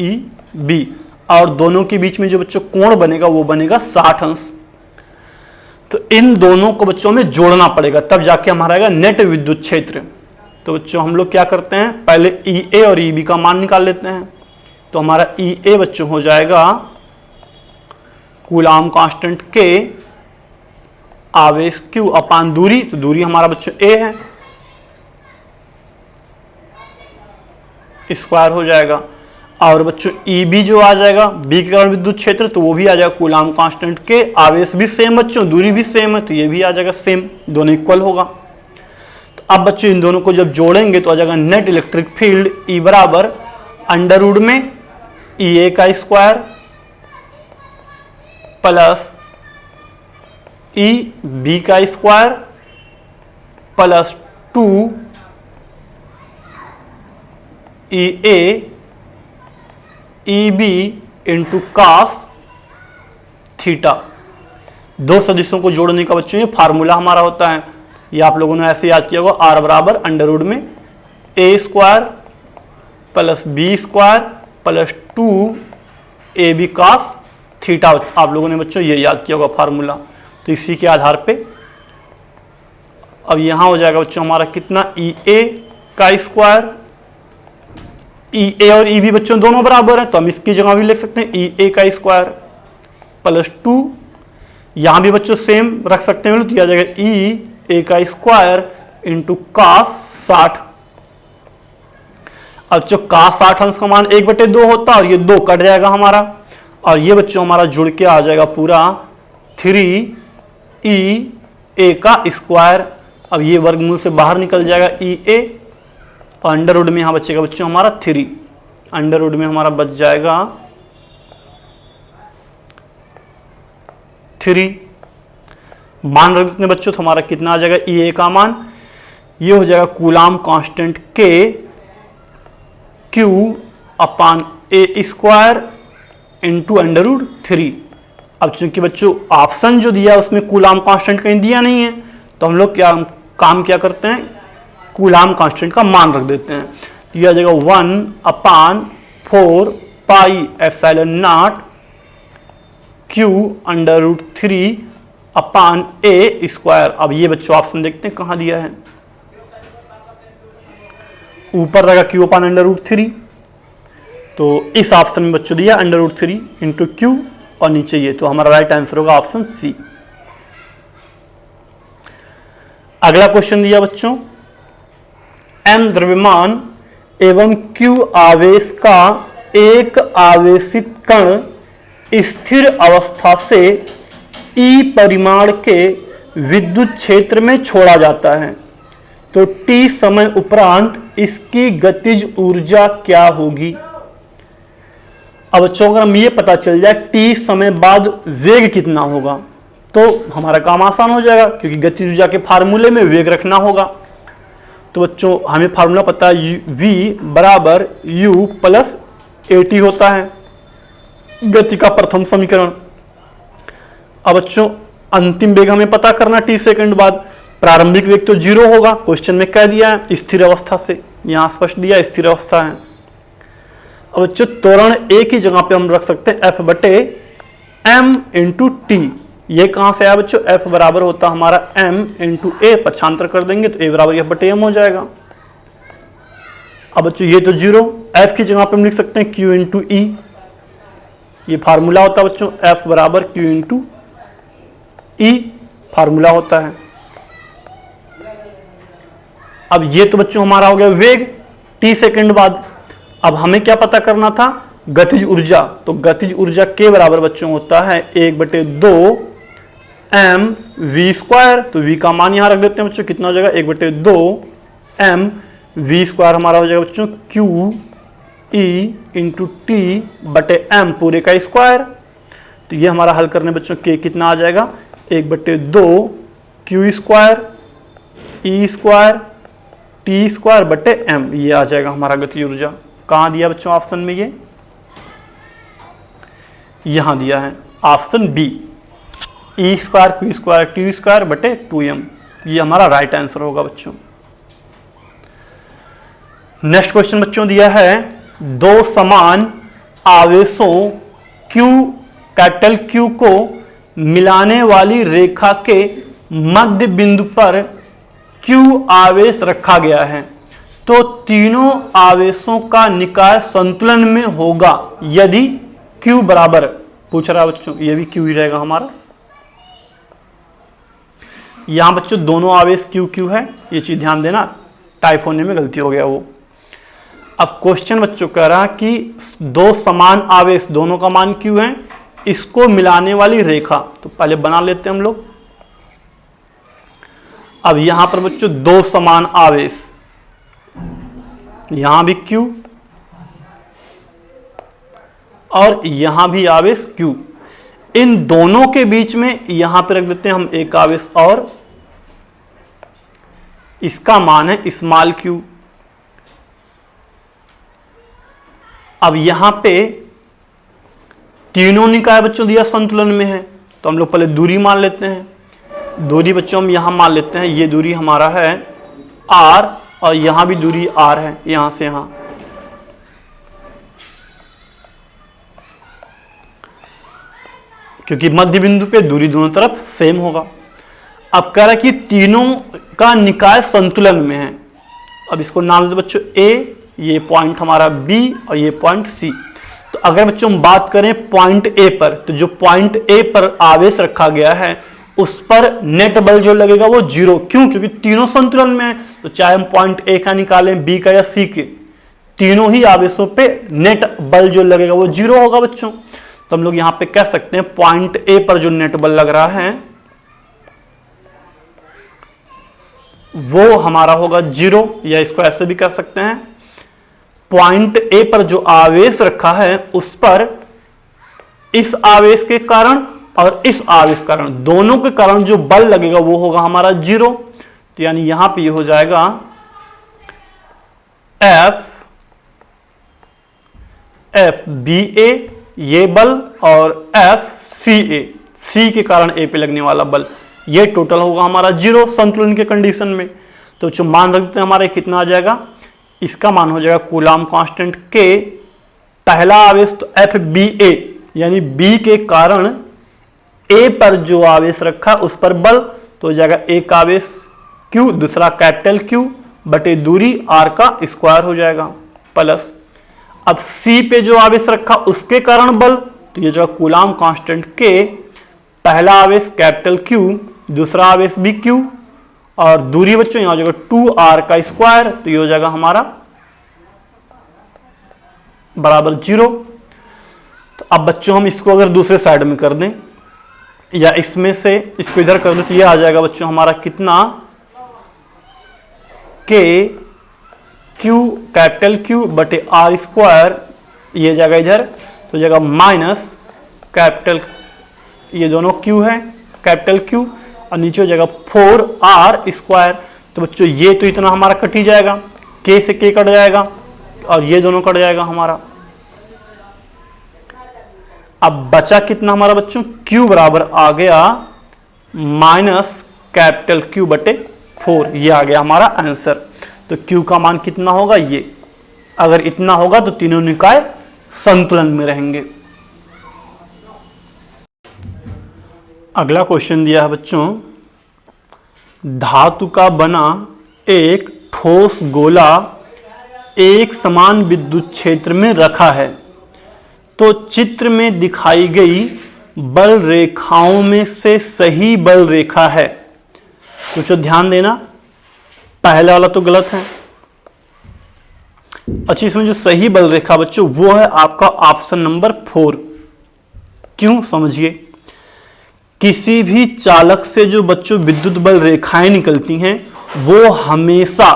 A: EB, और दोनों के बीच में जो बच्चों कोण बनेगा वो बनेगा 60 अंश। तो इन दोनों को बच्चों में जोड़ना पड़ेगा तब जाके हमारा आएगा नेट विद्युत क्षेत्र। तो बच्चों हम लोग क्या करते हैं, पहले EA और EB का मान निकाल लेते हैं। तो हमारा EA बच्चों हो जाएगा कूलाम कांस्टेंट के आवेश Q अपान दूरी, तो दूरी हमारा बच्चों A है, स्क्वायर हो जाएगा। और बच्चों EB जो आ जाएगा, B के कारण विद्युत क्षेत्र, तो वो भी आ जाएगा कूलाम कांस्टेंट के, आवेश भी सेम बच्चों, दूरी भी सेम है, तो ये भी आ जाएगा सेम, दोनों इक्वल होगा। तो अब बच्चों इन दोनों को जब जोड़ेंगे तो आ जाएगा नेट इलेक्ट्रिक फील्ड E बराबर अंडर रूट में EA का स्क्वायर प्लस EB का square plus 2 EA EB into cos theta. दो सदिशों को जोड़ने का बच्चों ये फार्मूला हमारा होता है, ये आप लोगों ने ऐसे याद किया होगा, R बराबर अंडर रूट में A square plus B square plus 2 AB cos theta. आप लोगों ने बच्चों ये याद किया होगा फार्मूला। तो इसी के आधार पे अब यहां हो जाएगा बच्चों हमारा कितना, EA का स्क्वायर, EA और EB बच्चों दोनों बराबर हैं, तो हम इसकी जगह भी लिख सकते हैं EA का स्क्वायर प्लस 2, यहां भी बच्चों सेम रख सकते हैं, तो यह आ जाएगा EA का स्क्वायर इंटू कास 60। अब जो कास 60 अंश का मान 1/2 होता है और ये 2 कट जाएगा हमारा, और ये बच्चों हमारा जुड़ के आ जाएगा पूरा 3EA का स्क्वायर। अब ये वर्गमूल से बाहर निकल जाएगा EA, और अंडर रूट में यहां बचेगा बच्चों हमारा 3, अंडर रूट में हमारा बच जाएगा 3। मान रख देते हैं बच्चों, तो हमारा कितना आ जाएगा EA का मान, ये हो जाएगा कूलाम कांस्टेंट के Q upon A square into under root 3। अब चूंकि बच्चों ऑप्शन जो दिया उसमें कूलाम कांस्टेंट कहीं दिया नहीं है, तो हम लोग काम क्या करते हैं, कूलाम कांस्टेंट का मान रख देते हैं। तो यह आ जाएगा 1/4 pi epsilon naught Q under root 3 upon A square. अब ये बच्चों ऑप्शन देखते हैं कहां दिया है, ऊपर रहेगा Q अपान अंडर रूट 3, तो इस ऑप्शन में बच्चों दिया अंडर रूट 3 इंटू Q, और नीचे ये, तो हमारा राइट आंसर होगा ऑप्शन सी। अगला क्वेश्चन दिया बच्चों, M द्रव्यमान एवं Q आवेश का एक आवेशित कण स्थिर अवस्था से E परिमाण के विद्युत क्षेत्र में छोड़ा जाता है, तो T समय उपरांत इसकी गतिज ऊर्जा क्या होगी। अब बच्चों अगर हम ये पता चल जाए T समय बाद वेग कितना होगा, तो हमारा काम आसान हो जाएगा, क्योंकि गतिज ऊर्जा के फार्मूले में वेग रखना होगा। तो बच्चों हमें फार्मूला पता है V बराबर U प्लस AT होता है, गति का प्रथम समीकरण। अब बच्चों अंतिम वेग हमें पता करना T सेकंड बाद, प्रारंभिक वेग तो 0 होगा, क्वेश्चन में कह दिया है स्थिर अवस्था से, यहां स्पष्ट दिया स्थिर अवस्था है। अब बच्चों त्वरण A की जगह पे हम रख सकते हैं F बटे M इंटू T। ये कहां से आया बच्चों, F बराबर होता हमारा M इंटू A, पक्षांतर कर देंगे तो A बराबर F बटे M हो जाएगा। अब बच्चों ये तो 0, F की जगह पे हम लिख सकते हैं Q इंटू E, ये फार्मूला होता है बच्चों, F बराबर Q इंटू E फार्मूला होता है। अब ये तो बच्चों हमारा हो गया वेग T सेकंड बाद। अब हमें क्या पता करना था, गतिज ऊर्जा, तो गतिज ऊर्जा के बराबर बच्चों होता है 1/2 m v स्क्वायर, तो v का मान यहां रख देते हैं बच्चों, कितना हो जाएगा 1/2 m v स्क्वायर हमारा हो जाएगा बच्चों Q E इंटू टी बटे m पूरे का स्क्वायर। तो ये हमारा हल करने बच्चों के कितना आ जाएगा 1/2 Q square E square T square बटे m, ये आ जाएगा हमारा गतिज ऊर्जा। कहां दिया बच्चों ऑप्शन में, ये यहां दिया है option B, E square Q square T square बटे 2m, ये हमारा राइट आंसर होगा बच्चों। नेक्स्ट क्वेश्चन बच्चों दिया है, दो समान आवेशों Q कैपिटल Q को मिलाने वाली रेखा के मध्य बिंदु पर Q आवेश रखा गया है, तो तीनों आवेशों का निकाय संतुलन में होगा यदि Q बराबर, पूछ रहा है बच्चों, ये भी Q ही रहेगा हमारा। यहां बच्चों दोनों आवेश क्यू क्यू है, ये चीज ध्यान देना, टाइप होने में गलती हो गया वो। अब क्वेश्चन बच्चों कह रहा कि दो समान आवेश दोनों का मान क्यू है, इसको मिलाने वाली रेखा, तो पहले बना लेते हैं हम लोग। अब यहां पर बच्चों दो समान आवेश, यहां भी Q और यहां भी आवेश Q, इन दोनों के बीच में यहां पर रख देते हैं हम एक आवेश और, इसका मान है स्मॉल q। अब यहां पे तीनों निकाय बच्चों दिया संतुलन में है, तो हम लोग पहले दूरी मान लेते हैं। दूरी बच्चों हम यहां मान लेते हैं, ये दूरी हमारा है r और यहां भी दूरी r है, यहां से यहां। क्योंकि मध्य बिंदु पे दूरी दोनों तरफ सेम होगा। अब कह रहा है कि तीनों का निकाय संतुलन में है। अब इसको नाम दे बच्चों A, ये पॉइंट हमारा B और ये पॉइंट C। तो अगर बच्चों हम बात करें पॉइंट A पर, तो जो पॉइंट A पर आवेश रखा गया है उस पर नेट बल जो लगेगा वो 0। क्यों? क्योंकि तीनों संतुलन में है, तो चाहे हम पॉइंट A का निकालें, B का या C के, तीनों ही आवेशों पे नेट बल जो लगेगा वो 0 होगा बच्चों। तो हम लोग यहां पे कह सकते हैं पॉइंट A पर जो नेट बल लग रहा है वो हमारा होगा 0, या इसको ऐसे भी कह सकते हैं पॉइंट A पर जो आवेश रखा है उस पर इस आवेश के कारण और इस आवेश के कारण, दोनों के कारण जो बल लगेगा वो होगा हमारा 0। तो यानी यहां पे ये हो जाएगा F BA ये बल और F CA, C के कारण A पे लगने वाला बल, ये टोटल होगा हमारा 0 संतुलन के कंडीशन में। तो जो मान रखते हैं हमारे कितना आ जाएगा, इसका मान हो जाएगा कूलाम कांस्टेंट के, पहला आवेश तो FBA यानी B के कारण A पर जो आवेश रखा उस पर बल, तो हो जाएगा एक आवेश Q, दूसरा कैपिटल Q बटे दूरी R का स्क्वायर हो जाएगा प्लस। अब C पे जो आवेश रखा उसके कारण बल, तो ये जो कूलाम कांस्टेंट के, पहला आवेश कैपिटल Q, दूसरा आवेश भी Q और दूरी बच्चों यहां हो जाएगा 2R का स्क्वायर, तो ये हो जाएगा हमारा बराबर 0। तो अब बच्चों हम इसको अगर दूसरे साइड में कर दें या इसमें से इसको इधर कर दें तो ये आ जाएगा बच्चों हमारा कितना, के Q कैपिटल Q बटे R स्क्वायर, ये जाएगा इधर तो जाएगा माइनस कैपिटल, ये दोनों Q है कैपिटल Q और नीचे हो जाएगा 4R स्क्वायर। तो बच्चों ये तो इतना हमारा कट ही जाएगा, K से K कट जाएगा और ये दोनों कट जाएगा हमारा। अब बचा कितना हमारा बच्चों, Q बराबर आ गया माइनस कैपिटल Q बटे 4, ये आ गया हमारा आंसर। तो Q का मान कितना होगा, ये अगर इतना होगा तो तीनों निकाय संतुलन में रहेंगे। अगला क्वेश्चन दिया है बच्चों, धातु का बना एक ठोस गोला एक समान विद्युत क्षेत्र में रखा है, तो चित्र में दिखाई गई बल रेखाओं में से सही बल रेखा है। कुछ ध्यान देना, पहले वाला तो गलत है। अच्छा, इसमें जो सही बल रेखा बच्चों वो है आपका ऑप्शन नंबर 4। क्यों, समझिए। किसी भी चालक से जो बच्चों विद्युत बल रेखाएं निकलती हैं वो हमेशा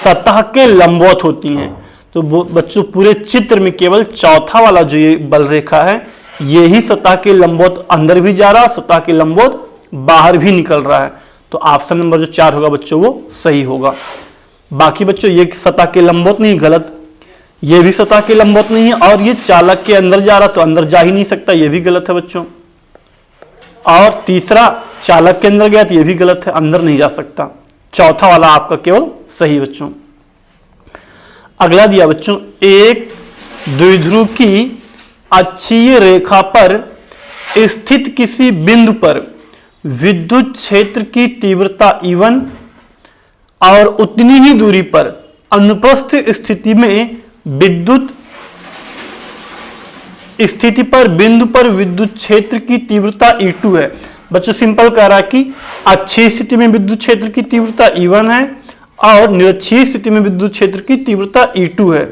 A: सतह के लंबवत होती हैं। तो वो बच्चों पूरे चित्र में केवल चौथा वाला जो ये बल रेखा है ये ही सतह के लंबवत अंदर भी जा रहा है, सतह के लंबवत बाहर भी निकल रहा है। तो ऑप्शन नंबर जो 4 होगा बच्चों वो सही होगा। बाकी बच्चों ये सतह के लंबवत नहीं, गलत। ये भी सतह के लंबवत नहीं है और ये चालक के अंदर जा रहा तो अंदर जा ही नहीं सकता, ये भी गलत है बच्चों। और तीसरा चालक के अंदर गया तो ये भी गलत है, अंदर नहीं जा सकता। चौथा वाला आपका केवल सही बच्चों। अगला दिया बच्चों, एक द्विध्रुव की अक्षीय रेखा पर स्थित किसी बिंदु पर विद्युत क्षेत्र की तीव्रता E1 और उतनी ही दूरी पर अनुप्रस्थ स्थिति में विद्युत स्थिति पर बिंदु पर विद्युत क्षेत्र की तीव्रता E2 है। बच्चों सिंपल कह रहा है कि अच्छी स्थिति में विद्युत क्षेत्र की तीव्रता E1 है और निरक्षीय स्थिति में विद्युत क्षेत्र की तीव्रता E2 है।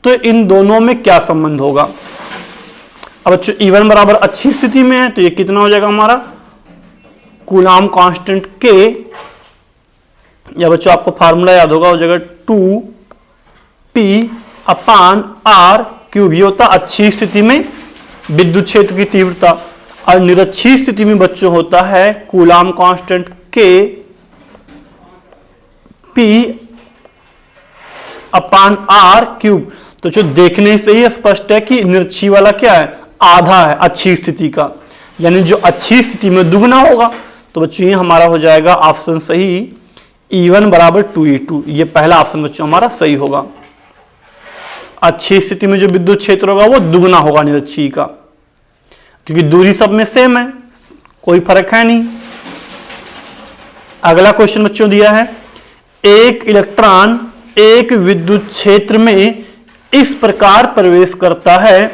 A: तो इन दोनों में क्या संबंध होगा? अब बच्चों E1 बराबर अच्छी स्थिति में है तो ये कितना हो जाएगा हमारा कूलाम कांस्टेंट K, या बच्चों आपको फार्मूला याद होगा, हो जाएगा 2P/R3। ये होता अच्छी स्थिति में विद्युत क्षेत्र की तीव्रता, और निरक्षीय स्थिति में बच्चों होता है कूलाम कांस्टेंट K P/R3। तो जो देखने से ही स्पष्ट है कि निरक्षीय वाला क्या है, आधा है अच्छी स्थिति का, यानी जो अच्छी स्थिति में दुगना होगा। तो बच्चों ये हमारा हो जाएगा ऑप्शन सही E1 बराबर 2E2। ये पहला ऑप्शन बच्चों हमारा सही होगा। अच्छी स्थिति में जो विद्युत क्षेत्र होगा वो दुगना होगा निरक्षीय का, क्योंकि दूरी सब में सेम है, कोई फर्क है नहीं। अगला क्वेश्चन बच्चों दिया है, एक इलेक्ट्रॉन एक विद्युत क्षेत्र में इस प्रकार प्रवेश करता है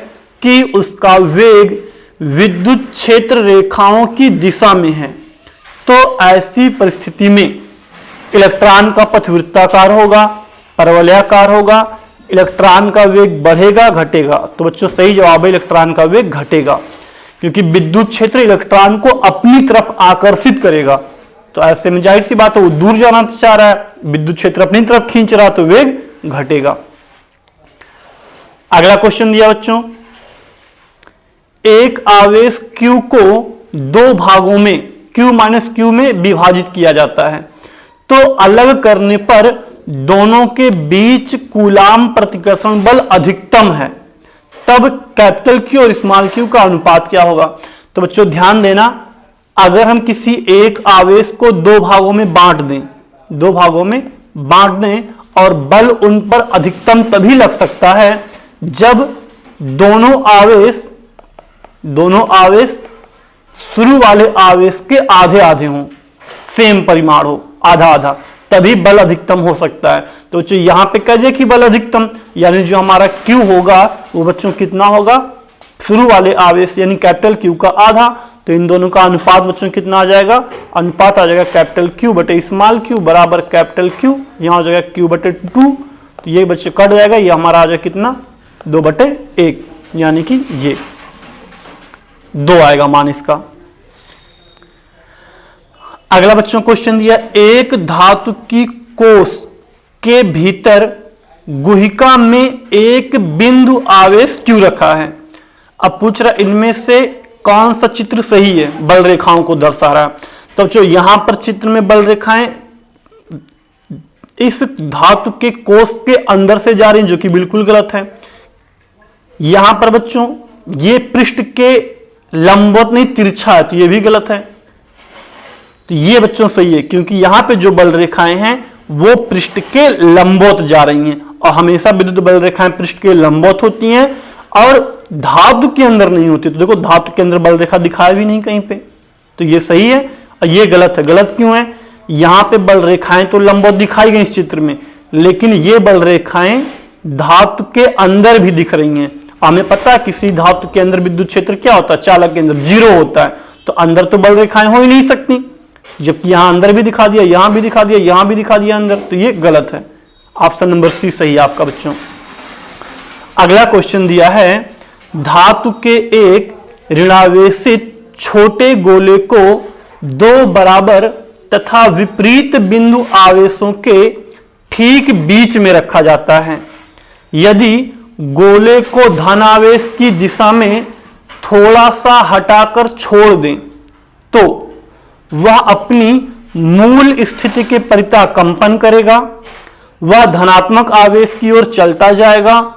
A: कि उसका वेग विद्युत क्षेत्र रेखाओं की दिशा में है। तो ऐसी परिस्थिति में इलेक्ट्रॉन का पथ वृत्ताकार होगा, परवलयाकार होगा, इलेक्ट्रॉन का वेग बढ़ेगा घटेगा? तो बच्चों सही जवाब है इलेक्ट्रॉन का वेग घटेगा, क्योंकि विद्युत क्षेत्र इलेक्ट्रॉन को अपनी तरफ आकर्षित करेगा। तो ऐसे में जाहिर सी बात है वो दूर जाना चाह रहा है, विद्युत क्षेत्र अपनी तरफ खींच रहा है तो वेग घटेगा। अगला क्वेश्चन दिया बच्चों, एक आवेश Q को दो भागों में Q-Q में विभाजित किया जाता है, तो अलग करने पर दोनों के बीच कूलाम प्रतिकर्षण बल अधिकतम है, तब कैपिटल Q और स्मॉल q का अनुपात क्या होगा? तो बच्चों ध्यान देना, अगर हम किसी एक आवेश को दो भागों में बांट दें और बल उन पर अधिकतम तभी लग सकता है जब दोनों आवेश शुरू वाले आवेश के आधे आधे हों, सेम परिमाण हो, आधा आधा, तभी बल अधिकतम हो सकता है। तो बच्चों यहां पे कह दिया कि बल अधिकतम, यानी जो हमारा Q होगा वो बच्चों कितना होगा, शुरू वाले आवेश यानी कैपिटल Q का आधा। तो इन दोनों का अनुपात बच्चों कितना आ जाएगा, अनुपात आ जाएगा कैपिटल Q बटे स्मॉल q बराबर कैपिटल Q, यहां हो जाएगा Q बटे 2। तो ये बच्चे कट जाएगा, ये हमारा आ जाएगा कितना 2/1, यानी कि ये 2 आएगा मान इसका। अगला बच्चों क्वेश्चन दिया, एक धातु की कोष के भीतर गुहिका में एक बिंदु आवेश Q रखा है। अब पूछ रहा इनमें से कौन सा चित्र सही है, बल रेखाओं को दर्शा रहा है। तो बच्चों यहां पर चित्र में बल रेखाएं इस धातु के कोष के अंदर से जा रही हैं, जो कि बिल्कुल गलत है। यहां पर बच्चों ये पृष्ठ के लंबवत नहीं तिरछा है, तो ये भी गलत है। तो ये बच्चों सही है, क्योंकि यहां पे जो बल रेखाएं हैं वो पृष्ठ के लंबवत जा रही हैं, और हमेशा विद्युत बल रेखाएं पृष्ठ के लंबवत होती हैं और धातु के अंदर नहीं होती। तो देखो धातु के अंदर बल रेखा दिखाया भी नहीं कहीं पे, तो ये सही है और ये गलत है। गलत क्यों है, यहां पे बल रेखाएं तो लंबवत दिखाई गई इस चित्र में, लेकिन ये बल रेखाएं धातु के अंदर भी दिख रही हैं। हमें पता है किसी धातु के अंदर विद्युत क्षेत्र क्या होता है, चालक के अंदर 0 होता है, तो अंदर तो बल रेखाएं हो ही नहीं सकती, जबकि यहां अंदर भी दिखा दिया, यहां भी दिखा दिया, यहां भी दिखा दिया अंदर, तो ये गलत है। ऑप्शन नंबर सी सही है आपका बच्चों। अगला क्वेश्चन दिया है, धातु के एक ऋणावेशित छोटे गोले को दो बराबर तथा विपरीत बिंदु आवेशों के ठीक बीच में रखा जाता है। यदि गोले को धनावेश की दिशा में थोड़ा सा हटाकर छोड़ दें तो वह अपनी मूल स्थिति के परितः कंपन करेगा, वह धनात्मक आवेश की ओर चलता जाएगा,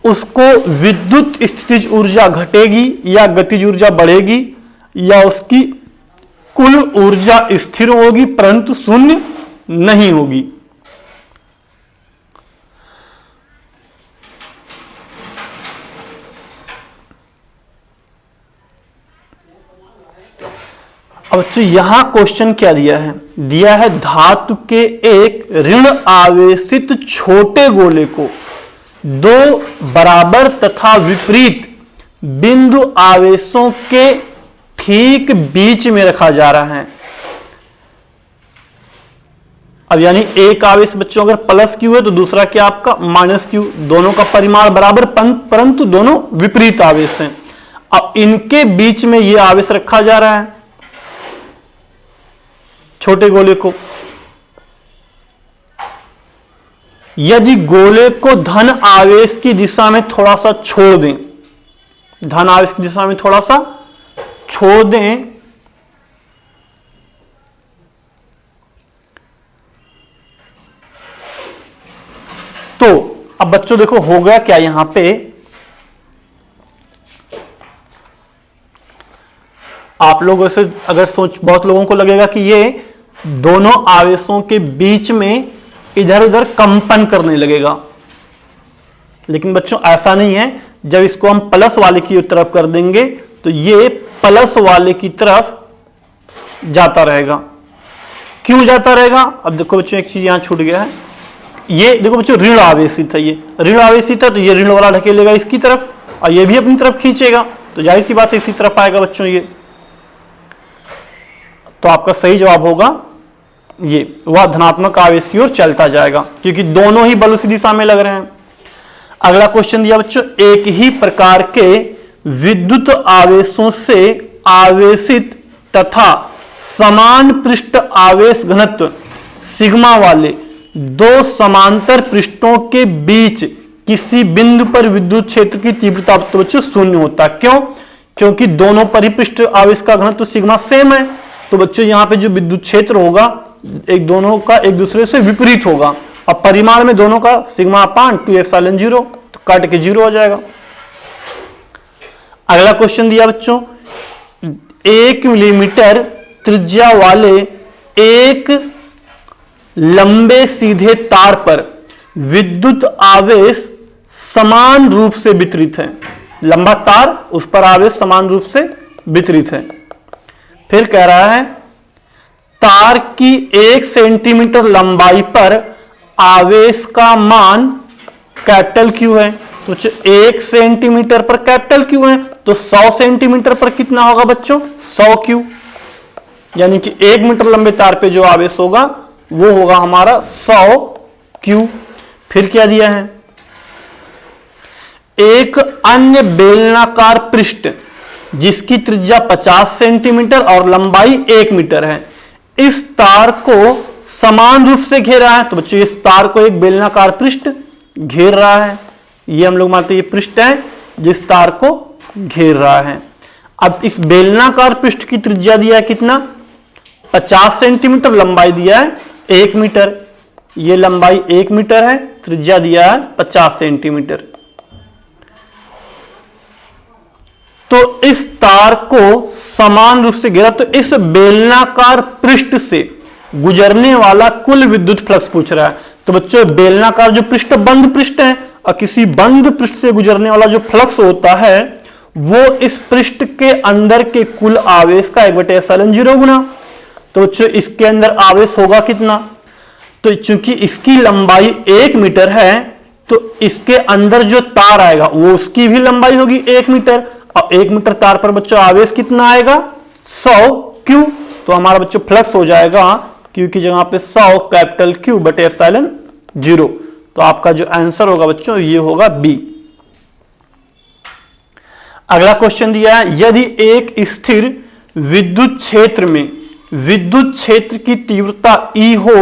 A: उसको विद्युत स्थितिज ऊर्जा घटेगी या गतिज ऊर्जा बढ़ेगी, या उसकी कुल ऊर्जा स्थिर होगी परंतु शून्य नहीं होगी। अब तो यहां क्वेश्चन क्या दिया है, दिया है धातु के एक ऋण आवेशित छोटे गोले को दो बराबर तथा विपरीत बिंदु आवेशों के ठीक बीच में रखा जा रहा है। अब यानी एक आवेश बच्चों अगर प्लस क्यू है तो दूसरा क्या आपका माइनस क्यू, दोनों का परिमाण बराबर परंतु दोनों विपरीत आवेश हैं। अब इनके बीच में यह आवेश रखा जा रहा है, छोटे गोले को। यदि गोले को धन आवेश की दिशा में थोड़ा सा छोड़ दें, धन आवेश की दिशा में थोड़ा सा छोड़ दें, तो अब बच्चों देखो हो गया क्या यहां पे, आप लोगों से अगर बहुत लोगों को लगेगा कि ये दोनों आवेशों के बीच में इधर उधर कंपन करने लगेगा, लेकिन बच्चों ऐसा नहीं है। जब इसको हम प्लस वाले की तरफ कर देंगे तो ये प्लस वाले की तरफ जाता रहेगा। क्यों जाता रहेगा? अब देखो बच्चों एक चीज यहां छूट गया है, ये देखो बच्चों ऋण आवेशित है, ये ऋण आवेशित है तो ये ऋण वाला ढकेलेगा इसकी तरफ और ये भी अपनी तरफ खींचेगा, तो जाहिर सी बात है इसी तरफ आएगा बच्चों ये। तो आपका सही जवाब होगा ये, वह धनात्मक आवेश की ओर चलता जाएगा क्योंकि दोनों ही बल उसी दिशा में लग रहे हैं। अगला क्वेश्चन दिया बच्चों, एक ही प्रकार के विद्युत आवेशों से आवेशित तथा समान पृष्ठ आवेश घनत्व सिग्मा वाले दो समांतर पृष्ठों के बीच किसी बिंदु पर विद्युत क्षेत्र की तीव्रता तो बच्चों शून्य होता है। क्यों? क्योंकि दोनों परिपृष्ठ आवेश का घनत्व सिग्मा सेम है, तो बच्चों यहां पे जो विद्युत क्षेत्र होगा एक दोनों का एक दूसरे से विपरीत होगा, और परिमाण में दोनों का सिग्मा अपान 2 एप्सिलॉन 0, तो काट के 0 हो जाएगा। अगला क्वेश्चन दिया बच्चों, 1 मिलीमीटर त्रिज्या वाले एक लंबे सीधे तार पर विद्युत आवेश समान रूप से वितरित है। लंबा तार, उस पर आवेश समान रूप से वितरित है। फिर कह रहा है तार की 1 सेंटीमीटर लंबाई पर आवेश का मान कैपिटल क्यू है, तो 1 सेंटीमीटर पर कैपिटल क्यू है, तो 100 सेंटीमीटर पर कितना होगा बच्चों? 100 क्यू, यानी कि 1 मीटर लंबे तार पे जो आवेश होगा वो होगा हमारा 100 क्यू। फिर क्या दिया है, एक अन्य बेलनाकार पृष्ठ जिसकी त्रिज्या 50 सेंटीमीटर और लंबाई 1 मीटर है, इस तार को समान रूप से घेरा है। तो बच्चों इस तार को एक बेलनाकार पृष्ठ घेर रहा है, ये हम लोग मानते हैं ये पृष्ठ है जिस तार को घेर रहा है। अब इस बेलनाकार पृष्ठ की त्रिज्या दिया है कितना? 50 सेंटीमीटर, लंबाई दिया है 1 मीटर, ये लंबाई 1 मीटर है, त्रिज्या दिया है 50 सेंटीमीटर। तो इस तार को समान रूप से घेरा, तो इस बेलनाकार पृष्ठ से गुजरने वाला कुल विद्युत फ्लक्स पूछ रहा है। तो बच्चों बेलनाकार जो पृष्ठ बंद पृष्ठ है, और किसी बंद पृष्ठ से गुजरने वाला जो फ्लक्स होता है वो इस पृष्ठ के अंदर के कुल आवेश का 1/ε0 गुना। तो बच्चों इसके अंदर आवेश होगा कितना? तो चूंकि इसकी लंबाई 1 मीटर है तो इसके अंदर जो तार आएगा वो उसकी भी लंबाई होगी 1 मीटर, और 1 मीटर तार पर बच्चों आवेश कितना आएगा? 100 क्यू। तो हमारा बच्चों फ्लक्स हो जाएगा क्यू की जगह पे 100 कैपिटल क्यू बटे एप्सिलॉन 0। तो आपका जो आंसर होगा बच्चों ये होगा बी। अगला क्वेश्चन दिया है, यदि एक स्थिर विद्युत क्षेत्र में विद्युत क्षेत्र की तीव्रता E हो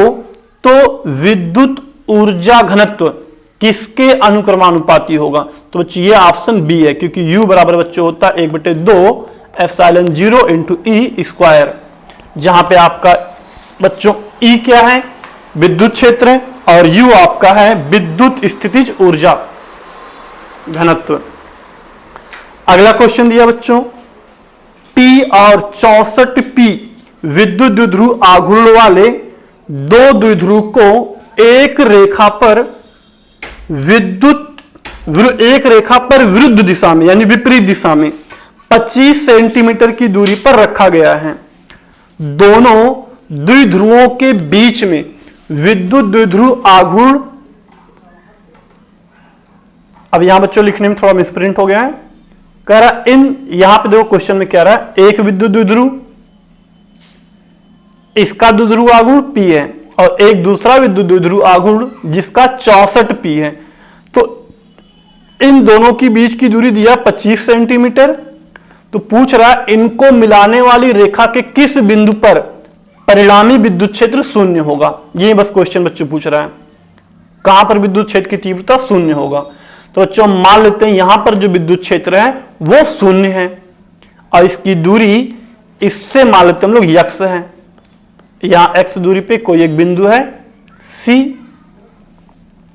A: तो विद्युत ऊर्जा घनत्व किसके अनुक्रमानुपाती होगा? तो बच्चों ये ऑप्शन बी है, क्योंकि U बराबर बच्चों होता है 1/2 एप्सिलॉन 0 इंटू E स्क्वायर, जहां पे आपका बच्चों E क्या है? विद्युत क्षेत्र है, और U आपका है विद्युत स्थितिज ऊर्जा घनत्व। अगला क्वेश्चन दिया बच्चों, P और 64P विद्युत द्विध्रुव आघूर्ण वाले दो द्विध्रुव को एक रेखा पर विरुद्ध दिशा में यानी विपरीत दिशा में 25 सेंटीमीटर की दूरी पर रखा गया है। दोनों द्विध्रुवों के बीच में विद्युत द्विध्रुव आघूर्ण, अब यहां बच्चों लिखने में थोड़ा मिसप्रिंट हो गया है, कह रहा यहां पे देखो क्वेश्चन में कह रहा है एक विद्युत द्विध्रुव, इसका द्विध्रुव आघूर्ण P है और एक दूसरा विद्युत द्विध्रुव आघूर्ण जिसका 64 P है। तो इन दोनों की बीच की दूरी दिया 25 सेंटीमीटर। तो पूछ रहा है इनको मिलाने वाली रेखा के किस बिंदु पर परिणामी विद्युत क्षेत्र शून्य होगा। ये बस क्वेश्चन बच्चों पूछ रहा है, कहां पर विद्युत क्षेत्र की तीव्रता शून्य होगा। तो बच्चों मान लेते हैं यहां पर जो विद्युत क्षेत्र है वो शून्य है और इसकी दूरी इससे मान लेते हम लोग x है। यहां x दूरी पे कोई एक बिंदु है C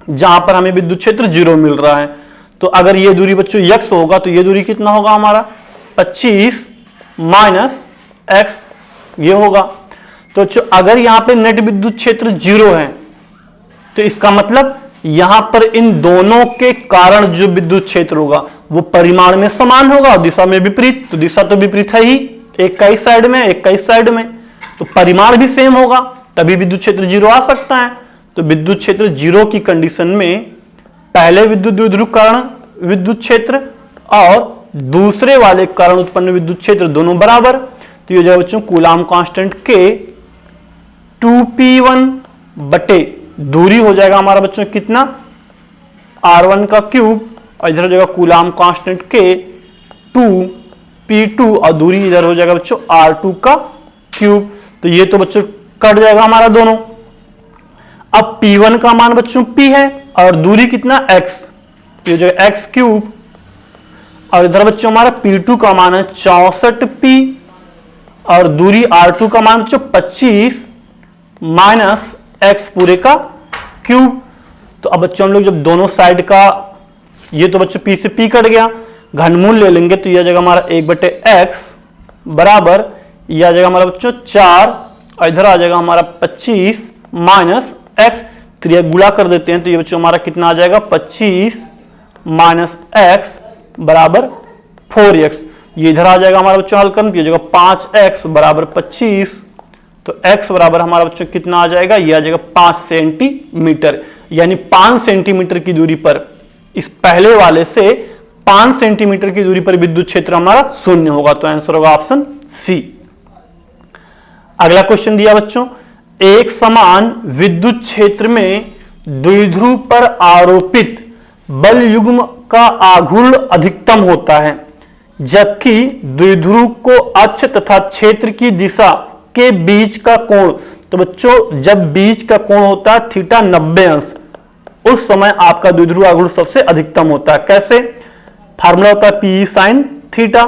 A: जहां पर हमें विद्युत क्षेत्र 0 मिल रहा है। तो अगर ये दूरी बच्चों x होगा तो ये दूरी कितना होगा हमारा 25 माइनस x ये होगा। तो अगर यहां पे नेट विद्युत क्षेत्र 0 है तो इसका मतलब यहां पर इन दोनों के कारण जो विद्युत क्षेत्र होगा वो परिमाण में समान होगा और दिशा में विपरीत। तो दिशा तो विपरीत है ही, एक का इस साइड में एक का इस साइड में, तो परिमाण भी सेम होगा तभी विद्युत क्षेत्र 0 आ सकता है। तो विद्युत क्षेत्र 0 की कंडीशन में पहले विद्युत द्विध्रुव कारण विद्युत क्षेत्र और दूसरे वाले कारण उत्पन्न विद्युत क्षेत्र दोनों बराबर। तो ये हो जाएगा बच्चों कूलाम कांस्टेंट के 2p1 बटे दूरी हो जाएगा हमारा बच्चों कितना r1 का क्यूब और इधर हो जाएगा कूलाम कांस्टेंट के 2p2 और दूरी इधर हो जाएगा बच्चों r2 का क्यूब। तो ये तो बच्चों कट जाएगा हमारा दोनों। अब p1 का मान बच्चों p है और दूरी कितना x, ये हो जाएगा x क्यूब और इधर बच्चों हमारा p2 का मान है 64p और दूरी r2 का मान बच्चों 25 माइनस x पूरे का क्यूब। तो अब बच्चों हम लोग जब दोनों साइड का ये तो बच्चों p से p कट गया, घनमूल ले लेंगे तो यह आ जाएगा हमारा 1/x बराबर यह आ जाएगा हमारा बच्चों 4 और इधर आ जाएगा हमारा 25 माइनस x। तो यह गुणा कर देते हैं तो ये बच्चों हमारा कितना आ जाएगा 25 माइनस x बराबर 4x। ये इधर आ जाएगा हमारा बच्चों हल करने, जाएगा 5x बराबर 25। तो x बराबर हमारा बच्चों कितना आ जाएगा, ये आ जाएगा 5 सेंटीमीटर। यानी 5 सेंटीमीटर की दूरी पर इस पहले वाले से 5 सेंटीमीटर की दूरी पर विद्युत क्षेत्र हमारा शून्य होगा। तो आंसर होगा ऑप्शन सी। अगला क्वेश्चन दिया बच्चों, एक समान विद्युत क्षेत्र में द्विध्रुव पर आरोपित बल युग्म का आघूर्ण अधिकतम होता है जबकि द्विध्रुव को अक्ष तथा क्षेत्र की दिशा के बीच का कोण, तो बच्चों जब बीच का कोण होता है थीटा 90 अंश, उस समय आपका द्विध्रुव आघूर्ण सबसे अधिकतम होता है। कैसे? फार्मूला होता है पी साइन थीटा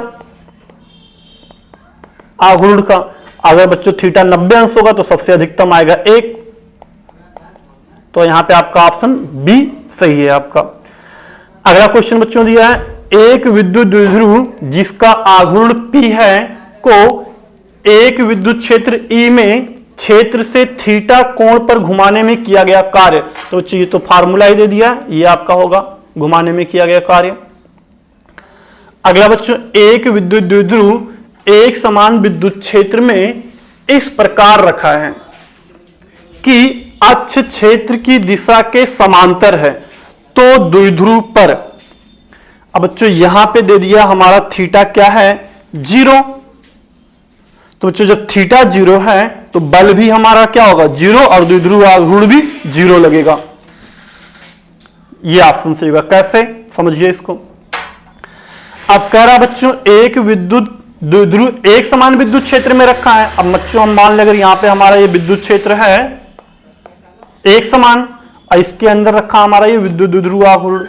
A: आघूर्ण का। अगर बच्चों थीटा 90 अंश होगा तो सबसे अधिकतम आएगा 1। तो यहां पे आपका ऑप्शन बी सही है आपका। अगला क्वेश्चन बच्चों दिया है, एक विद्युत द्विध्रुव जिसका आघूर्ण P है को एक विद्युत क्षेत्र E में क्षेत्र से थीटा कोण पर घुमाने में किया गया कार्य। तो बच्चों ये तो फार्मूला ही दे दिया, ये आपका होगा घुमाने में किया गया कार्य। अगला बच्चों, एक विद्युत द्विध्रुव एक समान विद्युत क्षेत्र में इस प्रकार रखा है कि अक्ष क्षेत्र की दिशा के समांतर है तो द्विध्रुव पर, अब बच्चों यहां पे दे दिया हमारा थीटा क्या है 0। तो बच्चों जब थीटा 0 है तो बल भी हमारा क्या होगा 0 और द्विध्रुव आघूर्ण भी 0 लगेगा। ये ऑप्शन सही होगा। कैसे समझिए इसको। अब कह रहा बच्चों एक विद्युत द्विध्रुव एक समान विद्युत क्षेत्र में रखा है। अब बच्चों हम मान लें अगर यहां पे हमारा ये विद्युत क्षेत्र है एक समान और इसके अंदर रखा हमारा ये विद्युत द्विध्रुव आघूर्ण,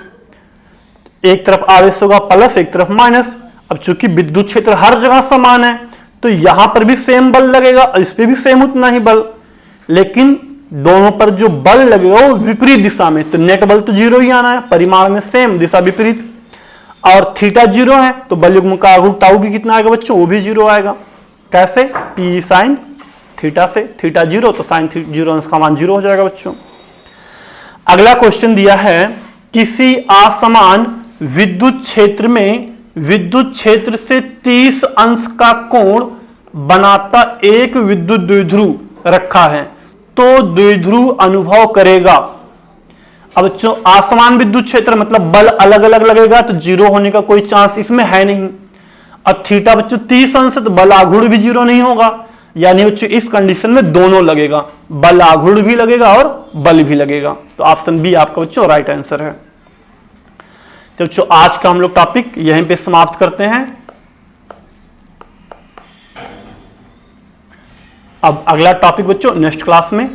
A: एक तरफ आवेश होगा प्लस एक तरफ माइनस। अब चूंकि विद्युत क्षेत्र हर जगह समान है तो यहां पर भी सेम बल लगेगा और इस पे भी सेम उतना ही बल, लेकिन दोनों पर जो बल लगेगा वो विपरीत दिशा में। तो नेट बल तो 0 ही आना है, परिमाण में सेम दिशा विपरीत। और थीटा 0 है तो बल युग्म का आघूर्ण टाउ भी कितना आएगा बच्चों, वो भी 0 आएगा। कैसे? पी साइन थीटा से, थीटा 0 तो साइन 0 का मान 0 हो जाएगा बच्चों। अगला क्वेश्चन दिया है, किसी असमान विद्युत क्षेत्र में विद्युत क्षेत्र से 30 अंश का कोण बनाता एक विद्युत द्विध्रुव रखा है तो द्विध्रुव अनुभव करेगा। अब बच्चों असमान विद्युत क्षेत्र मतलब बल अलग अलग लगेगा तो जीरो होने का कोई चांस इसमें है नहीं। अब थीटा बच्चों 30 अंश तो बल आघूर्ण भी जीरो नहीं होगा, यानी बच्चों इस कंडीशन में दोनों लगेगा, बल आघूर्ण भी लगेगा और बल भी लगेगा। तो ऑप्शन बी आपका बच्चों राइट आंसर है। तो बच्चों आज का हम लोग टॉपिक यहीं पे समाप्त करते हैं। अब अगला टॉपिक बच्चों नेक्स्ट क्लास में